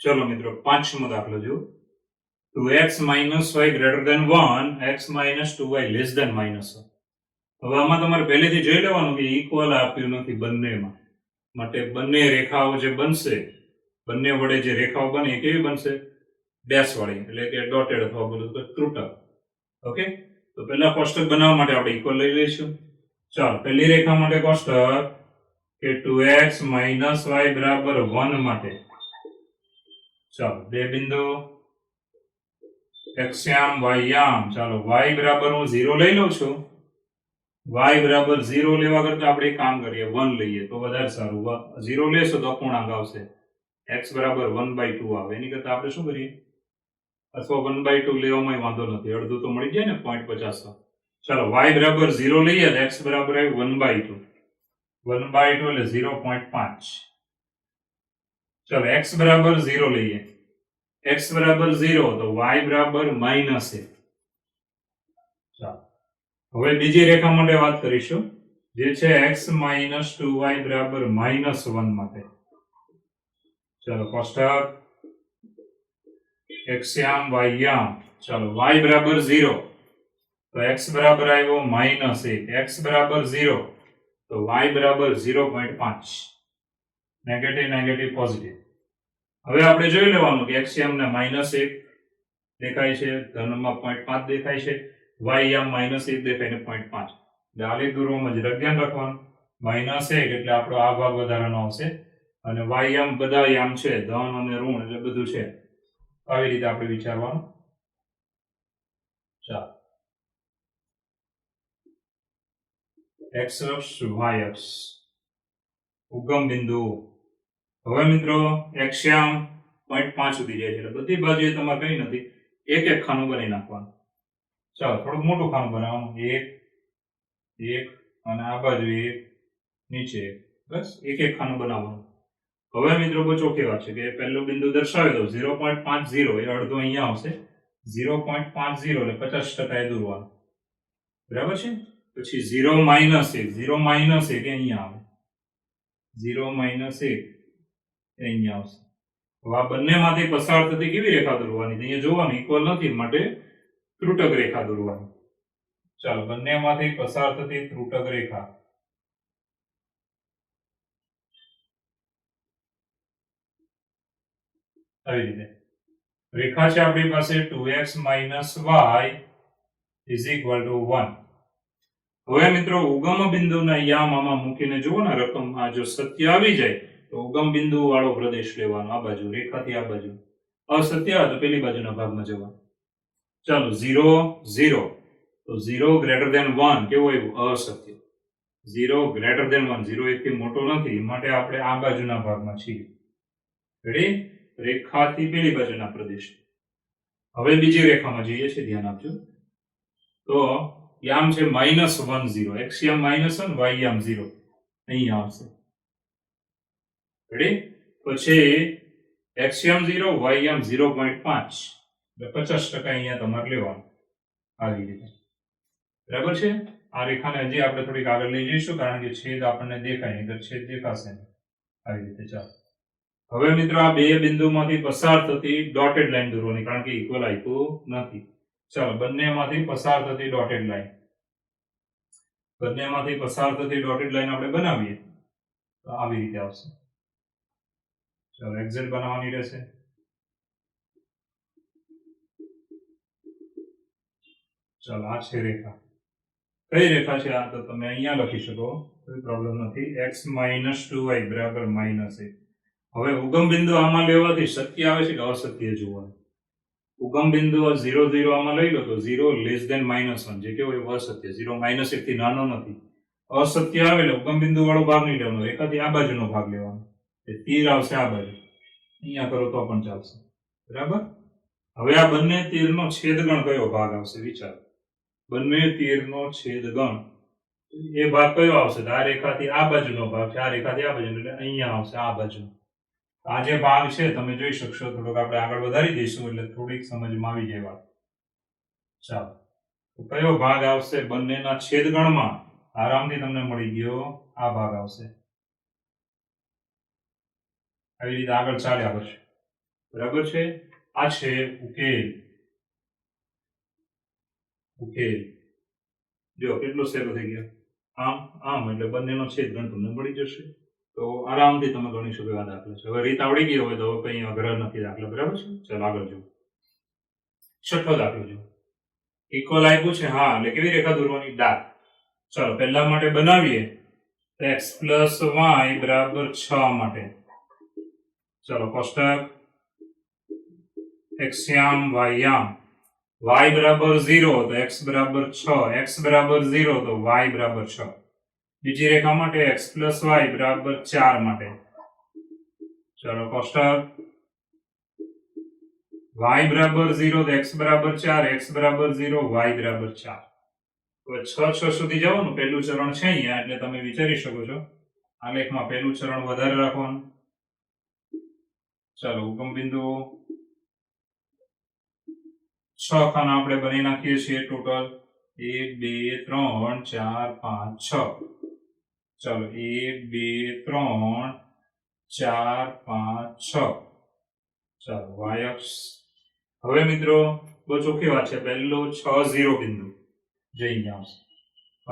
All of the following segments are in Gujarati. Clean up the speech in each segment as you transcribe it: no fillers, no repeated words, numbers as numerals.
चलो मित्रों पांचमो दाखलो जो 2x - y greater than 1 x - 2y less than -1 હવે આમાં તમારે પહેલેથી જોઈ લેવાનું કે ઇક્વલ આપ્યું નથી બંનેમાં માટે બંને રેખાઓ જે બનશે બંને વડે જે રેખાઓ બને એ કેવી બનશે ડેશ વાળી એટલે કે ડોટેડ અથવા બોલું તો ત્રુટક ઓકે તો પહેલા કોષ્ટક બનાવવા માટે આપણે ઇક્વલ લઈ લઈશું ચાલો પહેલી રેખા માટે કોષ્ટક કે 2x - y બરાબર 1 માટે ચાલો બે બિંદુ x યામ y યામ ચાલો y બરાબર હું 0 લઈ લઉં છું y બરાબર 0 લેવા કરતા આપણે એક કામ કરીએ 1 લઈએ તો વધારે સારું 0 લેશો તો અપૂર્ણાંક આવશે x બરાબર 1/2 આવે એની કરતા આપણે શું કરીએ અથવા 1/2 લેવામાં વાંધો નથી અડધું તો મળી જાય ને 0.50 ચાલો y બરાબર 0 લઈએ તો x બરાબર આવે 1/2 એટલે 0.5 ચાલો x બરાબર 0 લઈએ x બરાબર 0 તો y બરાબર -1 ચાલો હવે બીજી રેખા માટે વાત કરીશું જે છે x - 2y બરાબર -1 માટે ચાલો કોષ્ટક x યામ y યામ ચાલો y બરાબર 0 તો x બરાબર આવ્યો -1 x બરાબર 0 તો y બરાબર 0.5 નેગેટિવ નેગેટિવ પોઝિટિવ હવે આપણે જોઈ લેવાનું કે x યામ ને -1 દેખાય છે ધનમાં 0.5 દેખાય છે y યામ -1 દેખાય ને 0.5 એટલે આલેખ દોરવામાં જરા ધ્યાન રાખવાનું -1 એટલે આપણો આ ભાગ વધારાનો આવશે અને y યામ બધા યામ છે ધન અને ઋણ એટલે બધું છે આવી રીતે આપણે વિચારવાનું ચાલો x અક્ષ y અક્ષ ઉગમ બિંદુ હવે મિત્રો x યામ 0.5 સુધી જાય છે એટલે બધી બાજુએ તમારે કઈ નથી એક એક ખાનું બનાવી નાખવાનું ચાલો થોડું મોટું ખાનું બનાવવાનું એક એક અને આ બાજુ એક નીચે એક બસ એક એક ખાનું બનાવવાનું હવે મિત્રો બહુ ચોખ્ખી વાત છે કે પહેલું બિંદુ દર્શાવી દો 0.50 એ અડધું અહીંયા આવશે 0.50 એટલે 50% એ દોરવાનું બરાબર છે પછી 0 - 1 0 - 1 એ અહીંયા આવે 0 - 1 એ અહીંયા આવશે હવે આ બંનેમાંથી પસાર થતી કેવી રેખા દોરવાની અહીંયા જોવાનું ઇક્વલ નથી માટે ત્રુટક રેખા દોરવાની ચાલો બંનેમાંથી પસાર થતી ત્રુટક રેખા આવી રીતે રેખા છે આપણી પાસે 2x - y = 1 હવે મિત્રો ઉગમ બિંદુના યામ આમાં મૂકીને જુઓ ને રકમમાં જો સત્ય આવી જાય તો ઉગમ બિંદુ વાળો પ્રદેશ લેવાનો આ બાજુ રેખાથી આ બાજુ અસત્ય તો પેલી બાજુના ભાગમાં જવાનું ચાલો 0 0 તો 0 greater than 1 કેવો આવ્યું અસત્ય 0 greater than 1 0 એકથી મોટો નથી માટે આપણે આ બાજુના ભાગમાં છીએ રેડી રેખાથી પેલી બાજુના પ્રદેશ હવે બીજી રેખામાં જઈએ છીએ ધ્યાન આપજો તો યામ છે -10 x યામ -1 y યામ 0 અહીં આવશે રેડી પછી x યામ 0 y યામ 0.5 એટલે 50% અહીંયા તમારે લેવાનું આવી રીતે બરાબર છે આ રેખાને હજી આપણે થોડીક આગળ લઈ જઈશું કારણ કે છેદ આપણને દેખાય નહીં તો છેદ દેખાશે નહીં આવી રીતે ચાલો હવે મિત્રો આ બે બિંદુમાંથી પસાર થતી ડોટેડ લાઈન દોરવાની કારણ કે ઇક્વલ આપ્યું નથી ચાલો બંનેમાંથી પસાર થતી ડોટેડ લાઈન આપણે બનાવીએ તો આવી રીતે આવશે ચાલો એક્ઝેક્ટ બનાવવાની રહેશે ચાલો આ છે રેખા કઈ રેખા છે આ તો તમે અહીંયા લખી શકો કોઈ પ્રોબ્લેમ નથી x - 2y બરાબર -1 હવે ઉગમ બિંદુ આમાં લેવાથી સત્ય આવે છે કે અસત્ય જોવાનું ઉગમ બિંદુ 0 0 આમાં લઈ લો તો 0 લેસ ધેન -1 જે કેવો એ અસત્ય 0 -1 થી નાનો નથી અસત્ય આવે એટલે ઉગમ બિંદુ વાળો ભાગ નહીં લેવાનો રેખાથી આ બાજુનો ભાગ લેવાનો એ તીર આવશે આ બાજુ અહીંયા કરો તો પણ ચાલશે બરાબર હવે આ બંને તીરનો છેદગણ કયો ભાગ આવશે વિચારો બંને તીરનો છેદગણ એ ભાગ કયો આવશે આ રેખાથી આ બાજુનો ભાગ છે આ રેખાથી આ બાજુનો એટલે અહીંયા આવશે આ બાજુ આ જે ભાગ છે તમે જોઈ શકશો થોડોક આપણે આગળ વધારી દઈશું એટલે થોડીક સમજમાં આવી જાય વાત ચાલો તો કયો ભાગ આવશે બંનેના છેદગણમાં આરામથી તમને મળી ગયો આ ભાગ આવશે આવી રીતે આગળ ચાલ્યા કરશે બરાબર છે. આ છે ઉકેલ. ઉકેલ જો કેટલો સહેલો થઈ ગયો. આમ આમ એટલે બંનેનો છેદગણ તમને મળી જશે. તો આરામથી તમે ગણી શકો એવા દાખલા છે. હવે રીત આવડી ગઈ હોય તો કંઈ અઘરા નથી દાખલા. બરાબર છે. ચાલો આગળ જુઓ. છઠ્ઠો દાખલો જુઓ. ઇક્વલ આપ્યું છે, હા, એટલે કેવી રેખા દોરવાની? ડાર્ક. ચાલો પહેલા માટે બનાવીએ. x પ્લસ y બરાબર 6 માટે. ચાલો કોષ્ટક xયામ yયામ y બરાબર 0 તો x બરાબર 6, x બરાબર 0 તો y બરાબર 6. બીજી રેખા માટે x પ્લસ y બરાબર 4 માટે. ચાલો કોષ્ટક y બરાબર 0 તો x બરાબર 4, x બરાબર 0, y બરાબર 4. હવે 6 સુધી જવાનું પહેલું ચરણ છે અહીંયા, એટલે તમે વિચારી શકો છો આ લેખમાં પહેલું ચરણ વધારે રાખવાનું. ચાલો ઉગમ બિંદુ 6 ખાના આપણે બની નાખીએ છીએ ટોટલ 1 2 3 4 5 6. ચાલો 1 2 3 4 5 6. ચાલો y અક્ષ. હવે મિત્રો બહુ ચોખ્ખી વાત છે, પહેલો 6 0 બિંદુ જે અહીંયા આવશે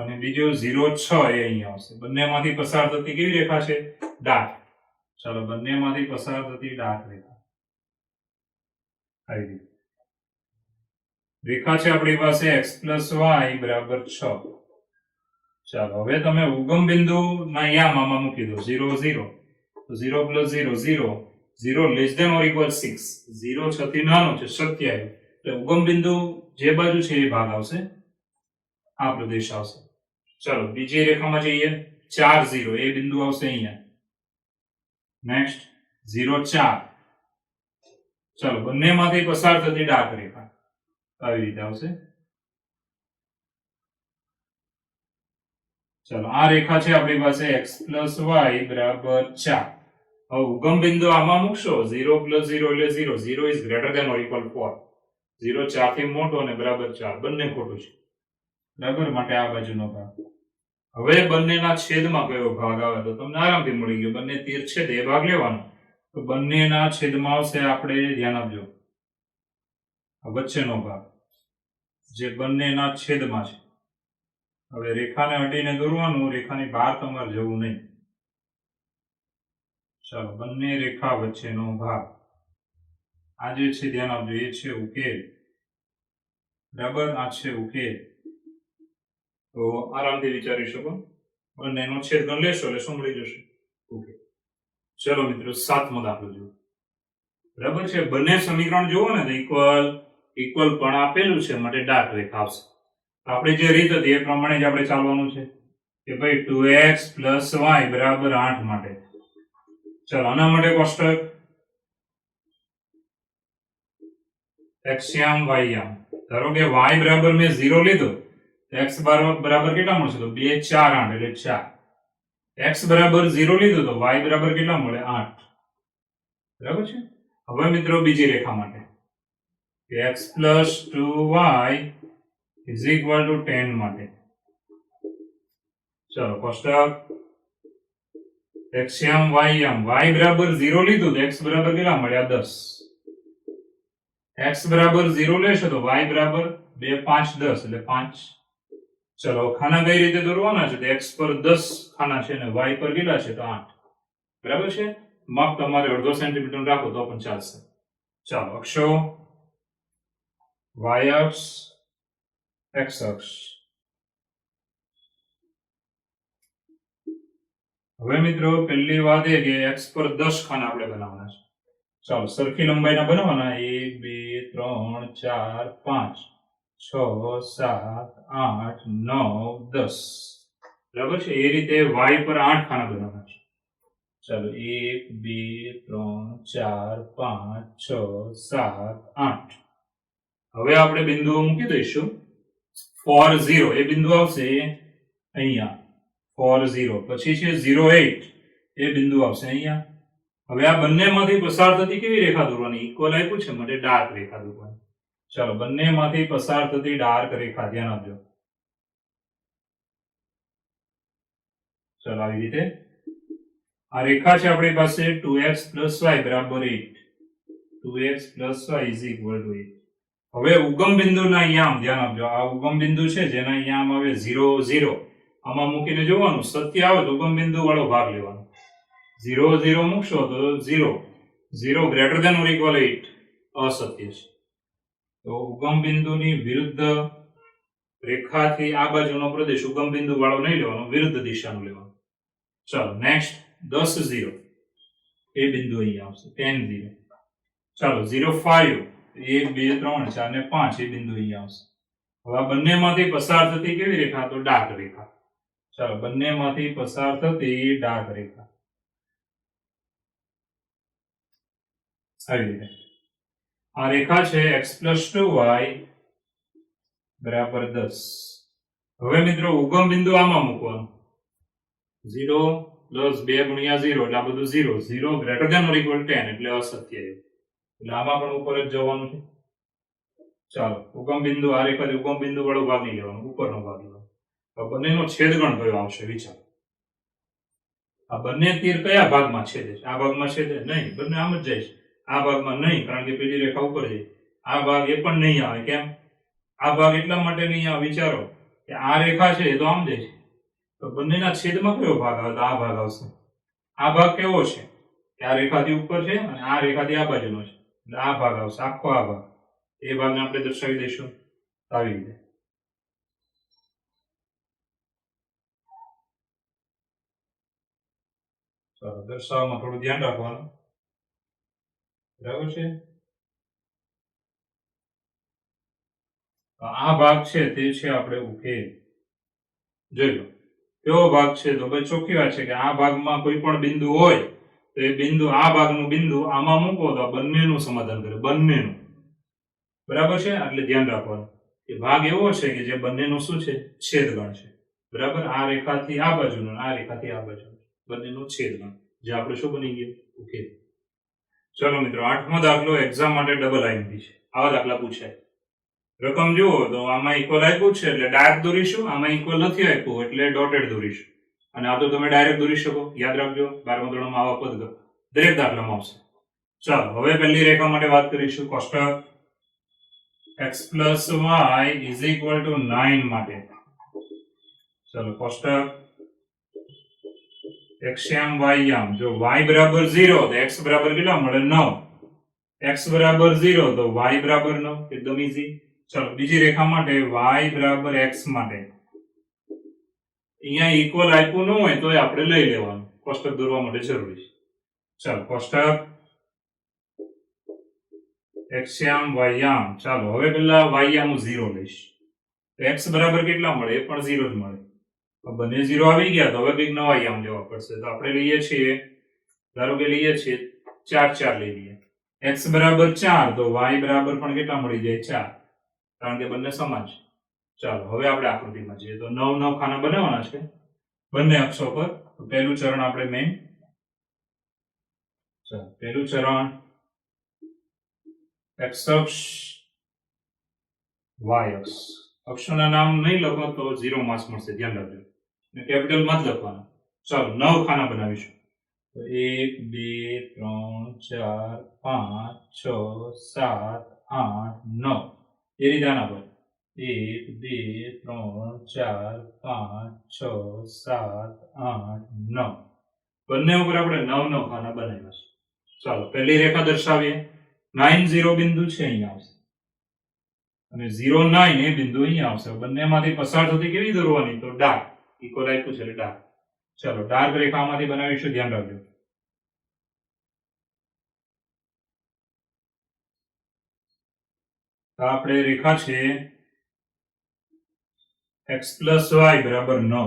અને બીજો 0 6 એ અહીંયા આવશે. બંનેમાંથી પસાર થતી કેવી રેખા છે? ડાર્ક. ચાલો બંનેમાંથી પસાર થતી ડાર્ક રેખા આવી ગઈ. રેખા છે આપણી પાસે x પ્લસ y બરાબર 6. ચાલો હવે તમે ઉગમ બિંદુ ના યામ આમાં મૂકી દો 0 0 તો 0 plus 0 0, 0 less than or equal 6, 0 6 થી નાનો છે 27, એટલે ઉગમ બિંદુ જે બાજુ છે એ ભાગ આવશે, આ પ્રદેશ આવશે. ચાલો બીજી રેખામાં જઈએ. 4 0 એ બિંદુ આવશે અહીંયા. નેક્સ્ટ 0 4. ચાલો બંનેમાંથી પસાર થતી ડાર્ક રેખા આવી રીતે આવશે. ચાલો આ રેખા છે આપણી પાસે x પ્લસ y બરાબર 4. હવે ઉગમ બિંદુ આમાં મૂકશો 0 પ્લસ 0 એટલે 0, 0 is greater than or equal 4, 0 4 થી મોટો અને બરાબર 4 બંને ખોટું છે. બરાબર, માટે આ બાજુનો ભાગ. હવે બંનેના છેદમાં કયો ભાગ આવે તો તમને આરામથી મળી ગયો. બંને તીર છે તે ભાગ લેવાનો, તો બંનેના છેદમાં આવશે, આપણે ધ્યાન આપજો, આ વચ્ચેનો ભાગ જે બંનેના છેદમાં છે. હવે રેખાને અડીને દોરવાનું, રેખાની બહાર તમારે જવું નહીં. ચાલો બંને રેખા વચ્ચેનો ભાગ આ જે છે ધ્યાન આપજો, એ છે ઉકેલ. બરાબર, આ છે ઉકેલ. તો આરામથી વિચારી શકો. બંનેનો છેદગણ લેશો એટલે શું મળી જશે? ઓકે. ચલો મિત્રો સાતમો દાખલો જુઓ. બરાબર છે, બંને સમીકરણ જુઓ ને તો ઇક્વલ પણ આપેલું છે, માટે ડાર્ક રેખા આવશે. આપણે જે રીત હતી એ પ્રમાણે જ આપણે ચાલવાનું છે કે ભાઈ 2x પ્લસ y બરાબર 8 માટે. ચાલો આના માટે કોષ્ટક xયામ yયામ. ધારો કે y બરાબર મેં 0 લીધો, x બરાબર કેટલા મળશે? તો 2 4 8 એટલે 4. x બરાબર 0 લીધું તો y બરાબર કેટલા મળે? 8. બરાબર છે. હવે મિત્રો બીજી રેખા માટે x plus 2y is equal to 10 માટે. ચાલો કોષ્ટક xયામ yયામ. y બરાબર 0 લીધું તો x બરાબર કેટલા મળ્યા? 10. x બરાબર 0 લેશો તો y બરાબર 2 5 10 એટલે 5. ચલો ખાના કઈ રીતે દોરવાના છે? તો x પર 10 ખાના છે અને y પર કેટલા છે? તો 8. બરાબર છે. માપ તમારે અડધો સેન્ટીમીટર રાખો તો પણ ચાલશે. ચાલો અક્ષો y અક્ષ x અક્ષ. હવે મિત્રો પહેલી વાત એ કે x પર 10 ખાના આપણે બનાવવાના છે. ચાલો સરખી લંબાઈના બનાવવાના 1 2 3 4 5 6 7 8 9 10. બરાબર છે. એ રીતે y પર 8 ખાના બનાવવાના છે. ચાલો 1 2 3 4 5 6 7 8. હવે આપણે બિંદુઓ મૂકી દઈશું. 4 0 એ બિંદુ આવશે અહીંયા, 4 0. પછી છે 0 8 એ બિંદુ આવશે અહીંયા. હવે આ બંનેમાંથી પસાર થતી કેવી રેખા દોરવાની? ઇક્વલ આપ્યું છે માટે ડાર્ક રેખા દોરવાની. ચાલો બંનેમાંથી પસાર થતી ડાર્ક રેખા ધ્યાન આપજો. ચાલો આવી રીતે આ રેખા છે આપણી પાસે 2x પ્લસ y બરાબર 8. 2x + y = 8. હવે ઉગમ બિંદુના યામ ધ્યાન આપજો. આ ઉગમ બિંદુ છે જેના યામ આવે 0 0. આમાં મૂકીને જોવાનું સત્ય આવે તો ઉગમ બિંદુ વાળો ભાગ લેવાનો. 0 0 મૂકશો તો 0 0 > or = 8 અસત્ય છે. તો ઉગમ બિંદુની વિરુદ્ધ રેખાથી આ બાજુનો પ્રદેશ ઉગમ બિંદુ વાળો નહીં લેવાનો, વિરુદ્ધ દિશાનો લેવાનો. ચાલો નેક્સ્ટ 10 0 એ બિંદુ અહીં આવશે. 10 0. ચાલો 0 5 1 2 3 4 અને 5 એ બિંદુ અહીં આવશે. હવે આ બંનેમાંથી પસાર થતી કેવી રેખા? તો ડાર્ક રેખા. ચાલો બંનેમાંથી પસાર થતી ડાર્ક રેખા આવી રીતે આ રેખા છે x + 2y = 10. હવે મિત્રો ઉગમ બિંદુ આમાં મૂકવાનું. 0 + 2 × 0 એટલે આ બધું 0 0 > or = 10 એટલે અસત્ય છે. એટલે આમાં પણ ઉપર જ જવાનું છે. ચાલો ઉગમ બિંદુ આ રેખાથી ઉગમ બિંદુ વાળો ભાગ નહીં લેવાનો, ઉપરનો ભાગ લેવાનો. તો બંનેનો છેદગણ કયો આવશે વિચાર. આ બંને તીર કયા ભાગમાં છેદે છે? આ ભાગમાં છેદે નહીં, બંને આમ જ જાય છે. આ ભાગમાં નહીં, કારણ કે પેલી રેખા ઉપર છે. આ ભાગ એ પણ નહીં આવે. કેમ? આ ભાગ એટલા માટે નહીં આવે વિચારો કે આ રેખા છે એ તો આમ જાય છે. તો બંનેના છેદમાં કયો ભાગ આવે? તો આ ભાગ આવશે. આ ભાગ કેવો છે કે આ રેખાથી ઉપર છે અને આ રેખાથી આ બાજુનો છે, એટલે આ ભાગ આવશે. આખો આ ભાગ, એ ભાગને આપણે દર્શાવી દઈશું આવી રીતે. ચાલો દર્શાવવામાં થોડું ધ્યાન રાખવાનું. બરાબર છે. આ ભાગ છે તે છે આપણે ઉકેલ. જોઈ લો કેવો ભાગ છે. તો ભાઈ ચોખ્ખી વાત છે કે આ ભાગમાં કોઈ પણ બિંદુ હોય તો એ બિંદુ, આ ભાગનું બિંદુ આમાં મૂકો તો બંનેનું સમાધાન કરે, બંનેનું. બરાબર છે. એટલે ધ્યાન રાખવાનું કે ભાગ એવો છે કે જે બંનેનું શું છે? છેદગણ છે. બરાબર. આ રેખાથી આ બાજુનું, આ રેખાથી આ બાજુનું, બંનેનું છેદગણ, જે આપણે શું બની ગયું? ઉકેલ. ચલો મિત્રો 8મો દાખલો એક્ઝામ માટે ડબલ આઈએમપી છે. આવા દાખલા પૂછાય. રકમ જુઓ તો આમાં ઇક્વલ આપ્યું છે એટલે ડાર્ક દોરીશું, આમાં ઇક્વલ નથી આપ્યું એટલે ડોટેડ દોરીશું. અને આ તો તમે ડાયરેક્ટ દોરી શકો. યાદ રાખજો 12મા ધોરણમાં આવા પદ દરેક દાખલામાં આવશે. ચાલો હવે પહેલી રેખા માટે વાત કરીશું. કોષ્ટક x + y = 9 માટે. ચાલો કોષ્ટક x યામ y યામ. જો y = 0 તો x બરાબર કેટલા મળે? 9. x = 0 તો y = 9. એકદમ ઈઝી. ચલો બીજી રેખા માટે y = x માટે. અહીંયા ઇક્વલ આપ્યું ન હોય તો આપણે લઈ લેવાનું, કોષ્ટક દોરવા માટે જરૂરી છે. ચાલો કોષ્ટક x યામ y યામ. ચાલો હવે પેલા y યામ 0 લઈશ તો x બરાબર કેટલા મળે? એ પણ 0 જ મળે. બંને 0 આવી ગયા તો હવે કંઈક નવા યામ લેવા પડશે. તો આપણે લઈએ છીએ, ધારો કે લઈએ છીએ 4 4 લઈ લઈએ. x = 4 તો y બરાબર પણ કેટલા મળી જાય? 4, કારણ કે બંને સમાન છે. ચાલો હવે આપણે આકૃતિમાં જઈએ તો 9 9 ખાના બનાવવાના છે બંને અક્ષો પર. તો પહેલું ચરણ આપણે મેઇન. ચાલો પહેલું ચરણ x અક્ષ y અક્ષ. અક્ષોના નામ નહીં લખો તો 0 માર્ક્સ મળશે, ધ્યાન રાખજો. ને કેપિટલ માં જ લખવાના. ચાલો 9 ખાના બનાવીશું. તો 1 2 3 4 5 6 7 8 9 એ રીતે આના પર 1 2 3 4 5 6 7 8 9 બંને ઉપર આપણે 9 9 ખાના બનાવ્યા છે. ચાલો પહેલી રેખા દર્શાવીએ. 9 0 બિંદુ છે અહીંયા આવશે અને 0 9 એ બિંદુ અહીંયા આવશે. બંનેમાંથી પસાર થતી કેવી દોરવાની? તો ડાર્ક. ઇક્વલ આપ્યું છે એટલે ડાર્ક. ચાલો ડાર્ક રેખામાંથી બનાવીશું, ધ્યાન રાખજો. તો આપણે રેખા છે x + y = 9.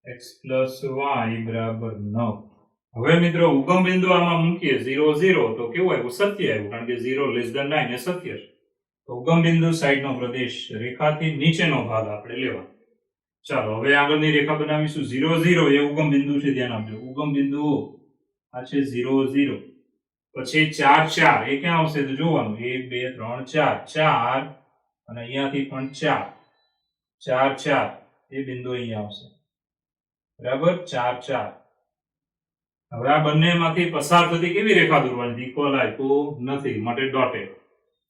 x + y = 9. હવે મિત્રો ઉગમ બિંદુ આમાં મૂકીએ 0 0 તો કેવું આવ્યું? સત્ય આવ્યું, કારણ કે 0 < 9 એ સત્ય છે. તો ઉગમ બિંદુ સાઈડનો પ્રદેશ રેખાથી નીચેનો ભાગ આપણે લેવાનો. ચાલો હવે આગળની રેખા બનાવીશું. 0 0 એ ઉગમ બિંદુ છે, ધ્યાન આપજો. ઉગમ બિંદુ આ છે 0 0. પછી 4 4 એ ક્યાં આવશે? તો જોવાનું 1 2 3 4 4 અને અહીંયાથી પણ 4 4 4 એ બિંદુ અહીંયા આવશે. બરાબર 4 4 હવે આ બંનેમાંથી પસાર થતી કેવી રેખા દોરવાની? ઇક્વલ આપ્યું નથી માટે ડોટેડ.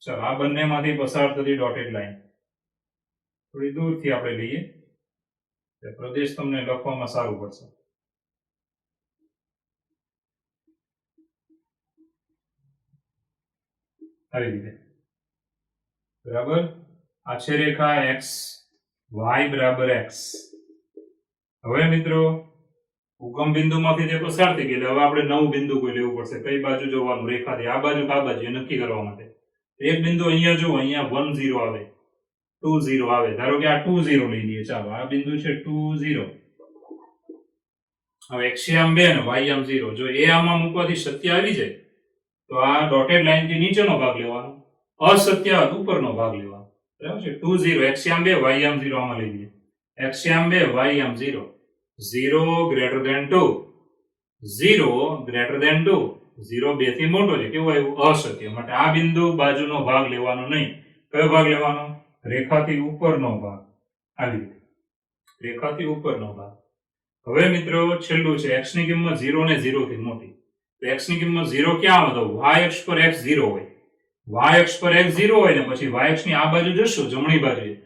ચાલો આ બંનેમાંથી પસાર થતી ડોટેડ લાઈન થોડી દૂરથી આપણે લઈએ, પ્રદેશ તમને લખવામાં સારું પડશે. આવી રીતે બરાબર. આ છે રેખા x y બરાબર x. હવે મિત્રો ઉગમ બિંદુમાંથી તે પસાર થઈ ગઈ, હવે આપણે નવું બિંદુ કોઈ લેવું પડશે. કઈ બાજુ જોવાનું? રેખાથી આ બાજુ કા બાજુ એ નક્કી કરવા માટે એક બિંદુ અહીંયા જો, અહીંયા 1 0 આવે, 2 0 આવે. ધારો કે આ 2 0 લઈ લઈએ. ચાલો આ બિંદુ છે 2 0. હવે x આમ 2 ને y આમ 0. જો એ આમાં મૂકવાથી સત્ય આવી જાય તો આ ડોટેડ લાઈન થી નીચેનો ભાગ લેવાનો, અસત્ય ઉપરનો ભાગ લેવાનો. બરાબર છે? 2 0 x આમ 2 y આમ 0 આમાં લઈ લઈએ. x આમ 2 y આમ 0. 0 greater than 2. 0 greater than 2. 0 2 થી મોટો છે. કેવું આવ્યું? અસત્ય. માટે આ બિંદુ બાજુનો ભાગ લેવાનો નહીં. કયો ભાગ લેવાનો? રેખાથી ઉપરનો ભાગ. આવી રીતે રેખાથી ઉપરનો ભાગ. હવે મિત્રો છેલ્લું છે x ની કિંમત 0 ને 0 થી મોટી. તો x ની કિંમત 0 ક્યાં આવે? તો y અક્ષ પર x 0 હોય. y અક્ષ પર x 0 હોય ને પછી y અક્ષની આ બાજુ જશો જમણી બાજુએ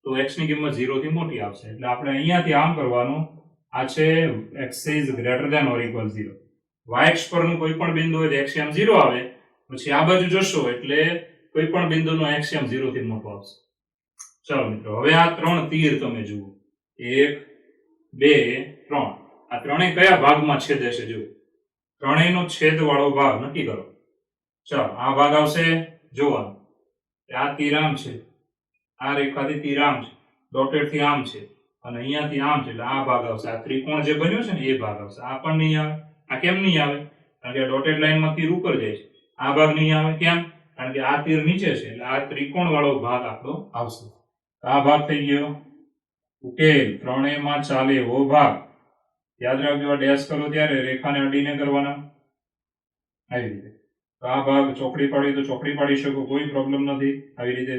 તો x ની કિંમત 0 થી મોટી આવશે. એટલે આપણે અહીંયાથી આમ કરવાનું. આ છે x is greater than or equal 0. y અક્ષ પરનું કોઈ પણ બિંદુ હોય તો x આમ 0 આવે, પછી આ બાજુ જશો એટલે કોઈ પણ બિંદુનો x આમ 0 થી મોટો આવશે. ચાલો મિત્રો હવે આ ત્રણ તીર તમે જુઓ. 1 2 3. આ ત્રણેય કયા ભાગમાં છેદે છે? જુઓ ત્રણેયનો છેદ વાળો ભાગ નક્કી કરો. ચાલો આ ભાગ આવશે જોવાનું. આ તીર આમ છે, આ રેખાથી તીર આમ છે, ડોટેડ થી આમ છે અને અહીંયાથી આમ છે એટલે આ ભાગ આવશે. આ ત્રિકોણ જે બન્યો છે ને એ ભાગ આવશે. આ પણ નહીં આવે. આ કેમ નહીં આવે? કારણ કે ડોટેડ લાઈનમાં તીર ઉપર જાય છે. આ ભાગ નહીં આવે. કેમ? કારણ કે આ તીર નીચે છે એટલે આ ત્રિકોણ વાળો ભાગ આપણો આવશે. આ ભાગ થઈ ગયો ઉકેલ. ત્રણેયમાં ચાલે એવો ભાગ. યાદ રાખજો ડેશ કરો ત્યારે રેખાને અડીને કરવાના. આવી રીતે આ ભાગ ચોકડી પાડી તો ચોકડી પાડી શકો, કોઈ પ્રોબ્લેમ નથી. આવી રીતે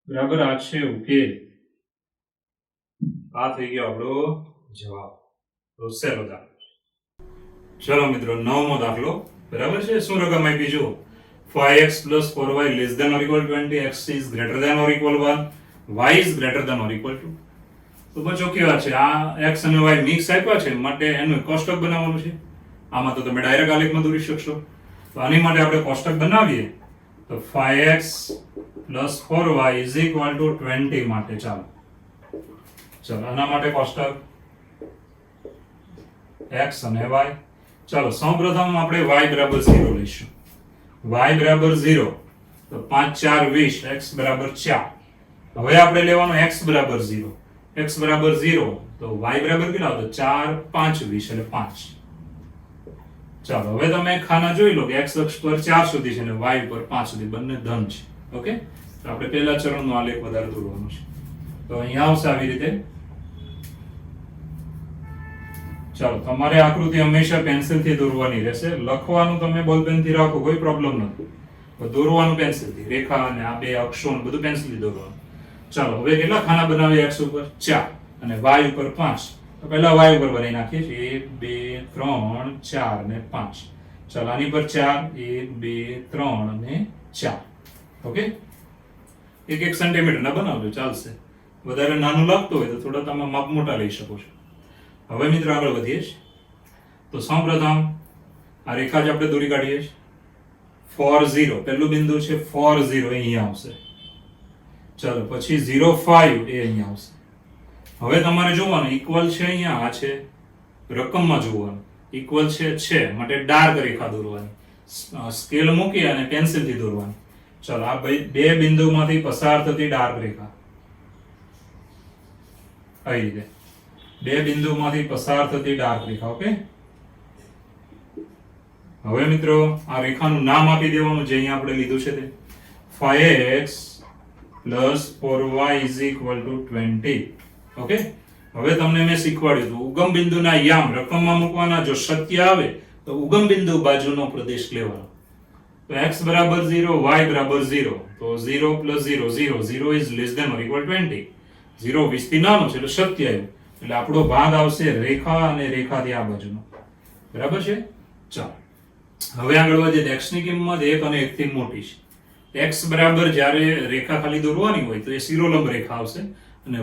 બરાબર. આ છે ઉકેલ. આ થઈ ગયો આપણો જવાબ. તો સહેલો દાખલો. ચલો મિત્રો નવમો દાખલો. બરાબર છે? શું રકમ આપી જુઓ. 5x plus 4y less than or equal to 20, x is greater than or equal 1, y is greater than or equal to. તો બચ્ચો કેવા છે? આ x અને y મિક્સ આપ્યા છે માટે એનું કોષ્ટક બનાવવાનું છે. આમાં તો તમે ડાયરેક્ટ આલેખમાં દોરી શકશો. તો આની માટે આપણે કોષ્ટક બનાવીએ તો 5x plus 4y is equal to 20 માટે ચાલો આના માટે કોષ્ટક x અને y. ચાલો સૌપ્રથમ આપણે y બરાબર 0 લઈશું. y બરાબર 0 તો 5 4 20, x બરાબર 4. હવે આપણે લેવાનો x બરાબર 0. x બરાબર 0 તો y બરાબર કેટલા આવતો? 4 5 20 એટલે 5. ચાલો હવે તમે ખાના જોઈ લો કે x અક્ષ પર 4 સુધી છે અને y ઉપર 5 સુધી બંને ધન છે. ઓકે, તો આપણે પહેલા ચરણનો આલેખ વધારે દોરવાનો છે. તો અહીંયા આવશે આવી રીતે. ચાલો તમારે આકૃતિ હંમેશા પેન્સિલ થી દોરવાની રહેશે. લખવાનું તમે બોલ પેન થી રાખો, કોઈ પ્રોબ્લેમ નથી. પણ દોરવાનું પેન્સિલ થી. રેખા અને આ બે અક્ષો ને બધું પેન્સિલ થી દોરવાનું. ચાલો હવે કેટલા ખાના બનાવીએ? x ઉપર 4 અને y ઉપર 5. તો પહેલા y ઉપર બનાવી નાખીએ છીએ. 1 2 3 4 અને 5. ચાલો આની પર 4 1 2 3 અને 4. ઓકે, 1 સેન્ટીમીટર ના બનાવજો ચાલશે. વધારે નાનું લાગતું હોય તો થોડા તમે માપ મોટા લઈ શકો છો. હવે મિત્રો આગળ વધીએ છીએ. તો સૌપ્રથમ આ રેખા જ આપણે દોરી કાઢીએ છીએ. 4 0 પહેલું બિંદુ છે. 4 0 અહીંયા આવશે. ચાલો પછી 0 5 એ અહીંયા આવશે. હવે તમારે જોવાનું ઇક્વલ છે અહીંયા, આ છે રકમમાં જોવાનું ઇક્વલ છે માટે ડાર્ક રેખા દોરવાની. સ્કેલ મૂકી અને પેન્સિલ થી દોરવાની. ચાલો આ બે બિંદુમાંથી પસાર થતી ડાર્ક રેખા આવી રીતે બે બિંદુમાંથી પસાર થતી ડાર્ક રેખા. ઓકે, હવે મિત્રો આ રેખાનું નામ આપી દેવાનું જે અહીંયા આપણે લીધું છે તે 5x plus 4y is equal to 20. Okay, હવે તમને મેં શીખવાડ્યું હતું ઉગમ બિંદુના યામ રકમમાં મૂકવાના. જો સત્ય આવે તો ઉગમ બિંદુ બાજુનો પ્રદેશ લેવાનો. તો x બરાબર 0, y બરાબર 0. તો 0 plus 0 0 0 is less than or equal 20. 0 20 થી નાનો છે એટલે સત્ય આવ્યું. એટલે આપણો ભાગ આવશે રેખા અને રેખાથી આ બાજુનો. બરાબર છે? ચાલો હવે આગળ વધીએ. x ની કિંમત 1 અને 1 થી મોટી છે. x બરાબર જ્યારે રેખા ખાલી દોરવાની હોય તો એ શિરોલંબ રેખા આવશે, અને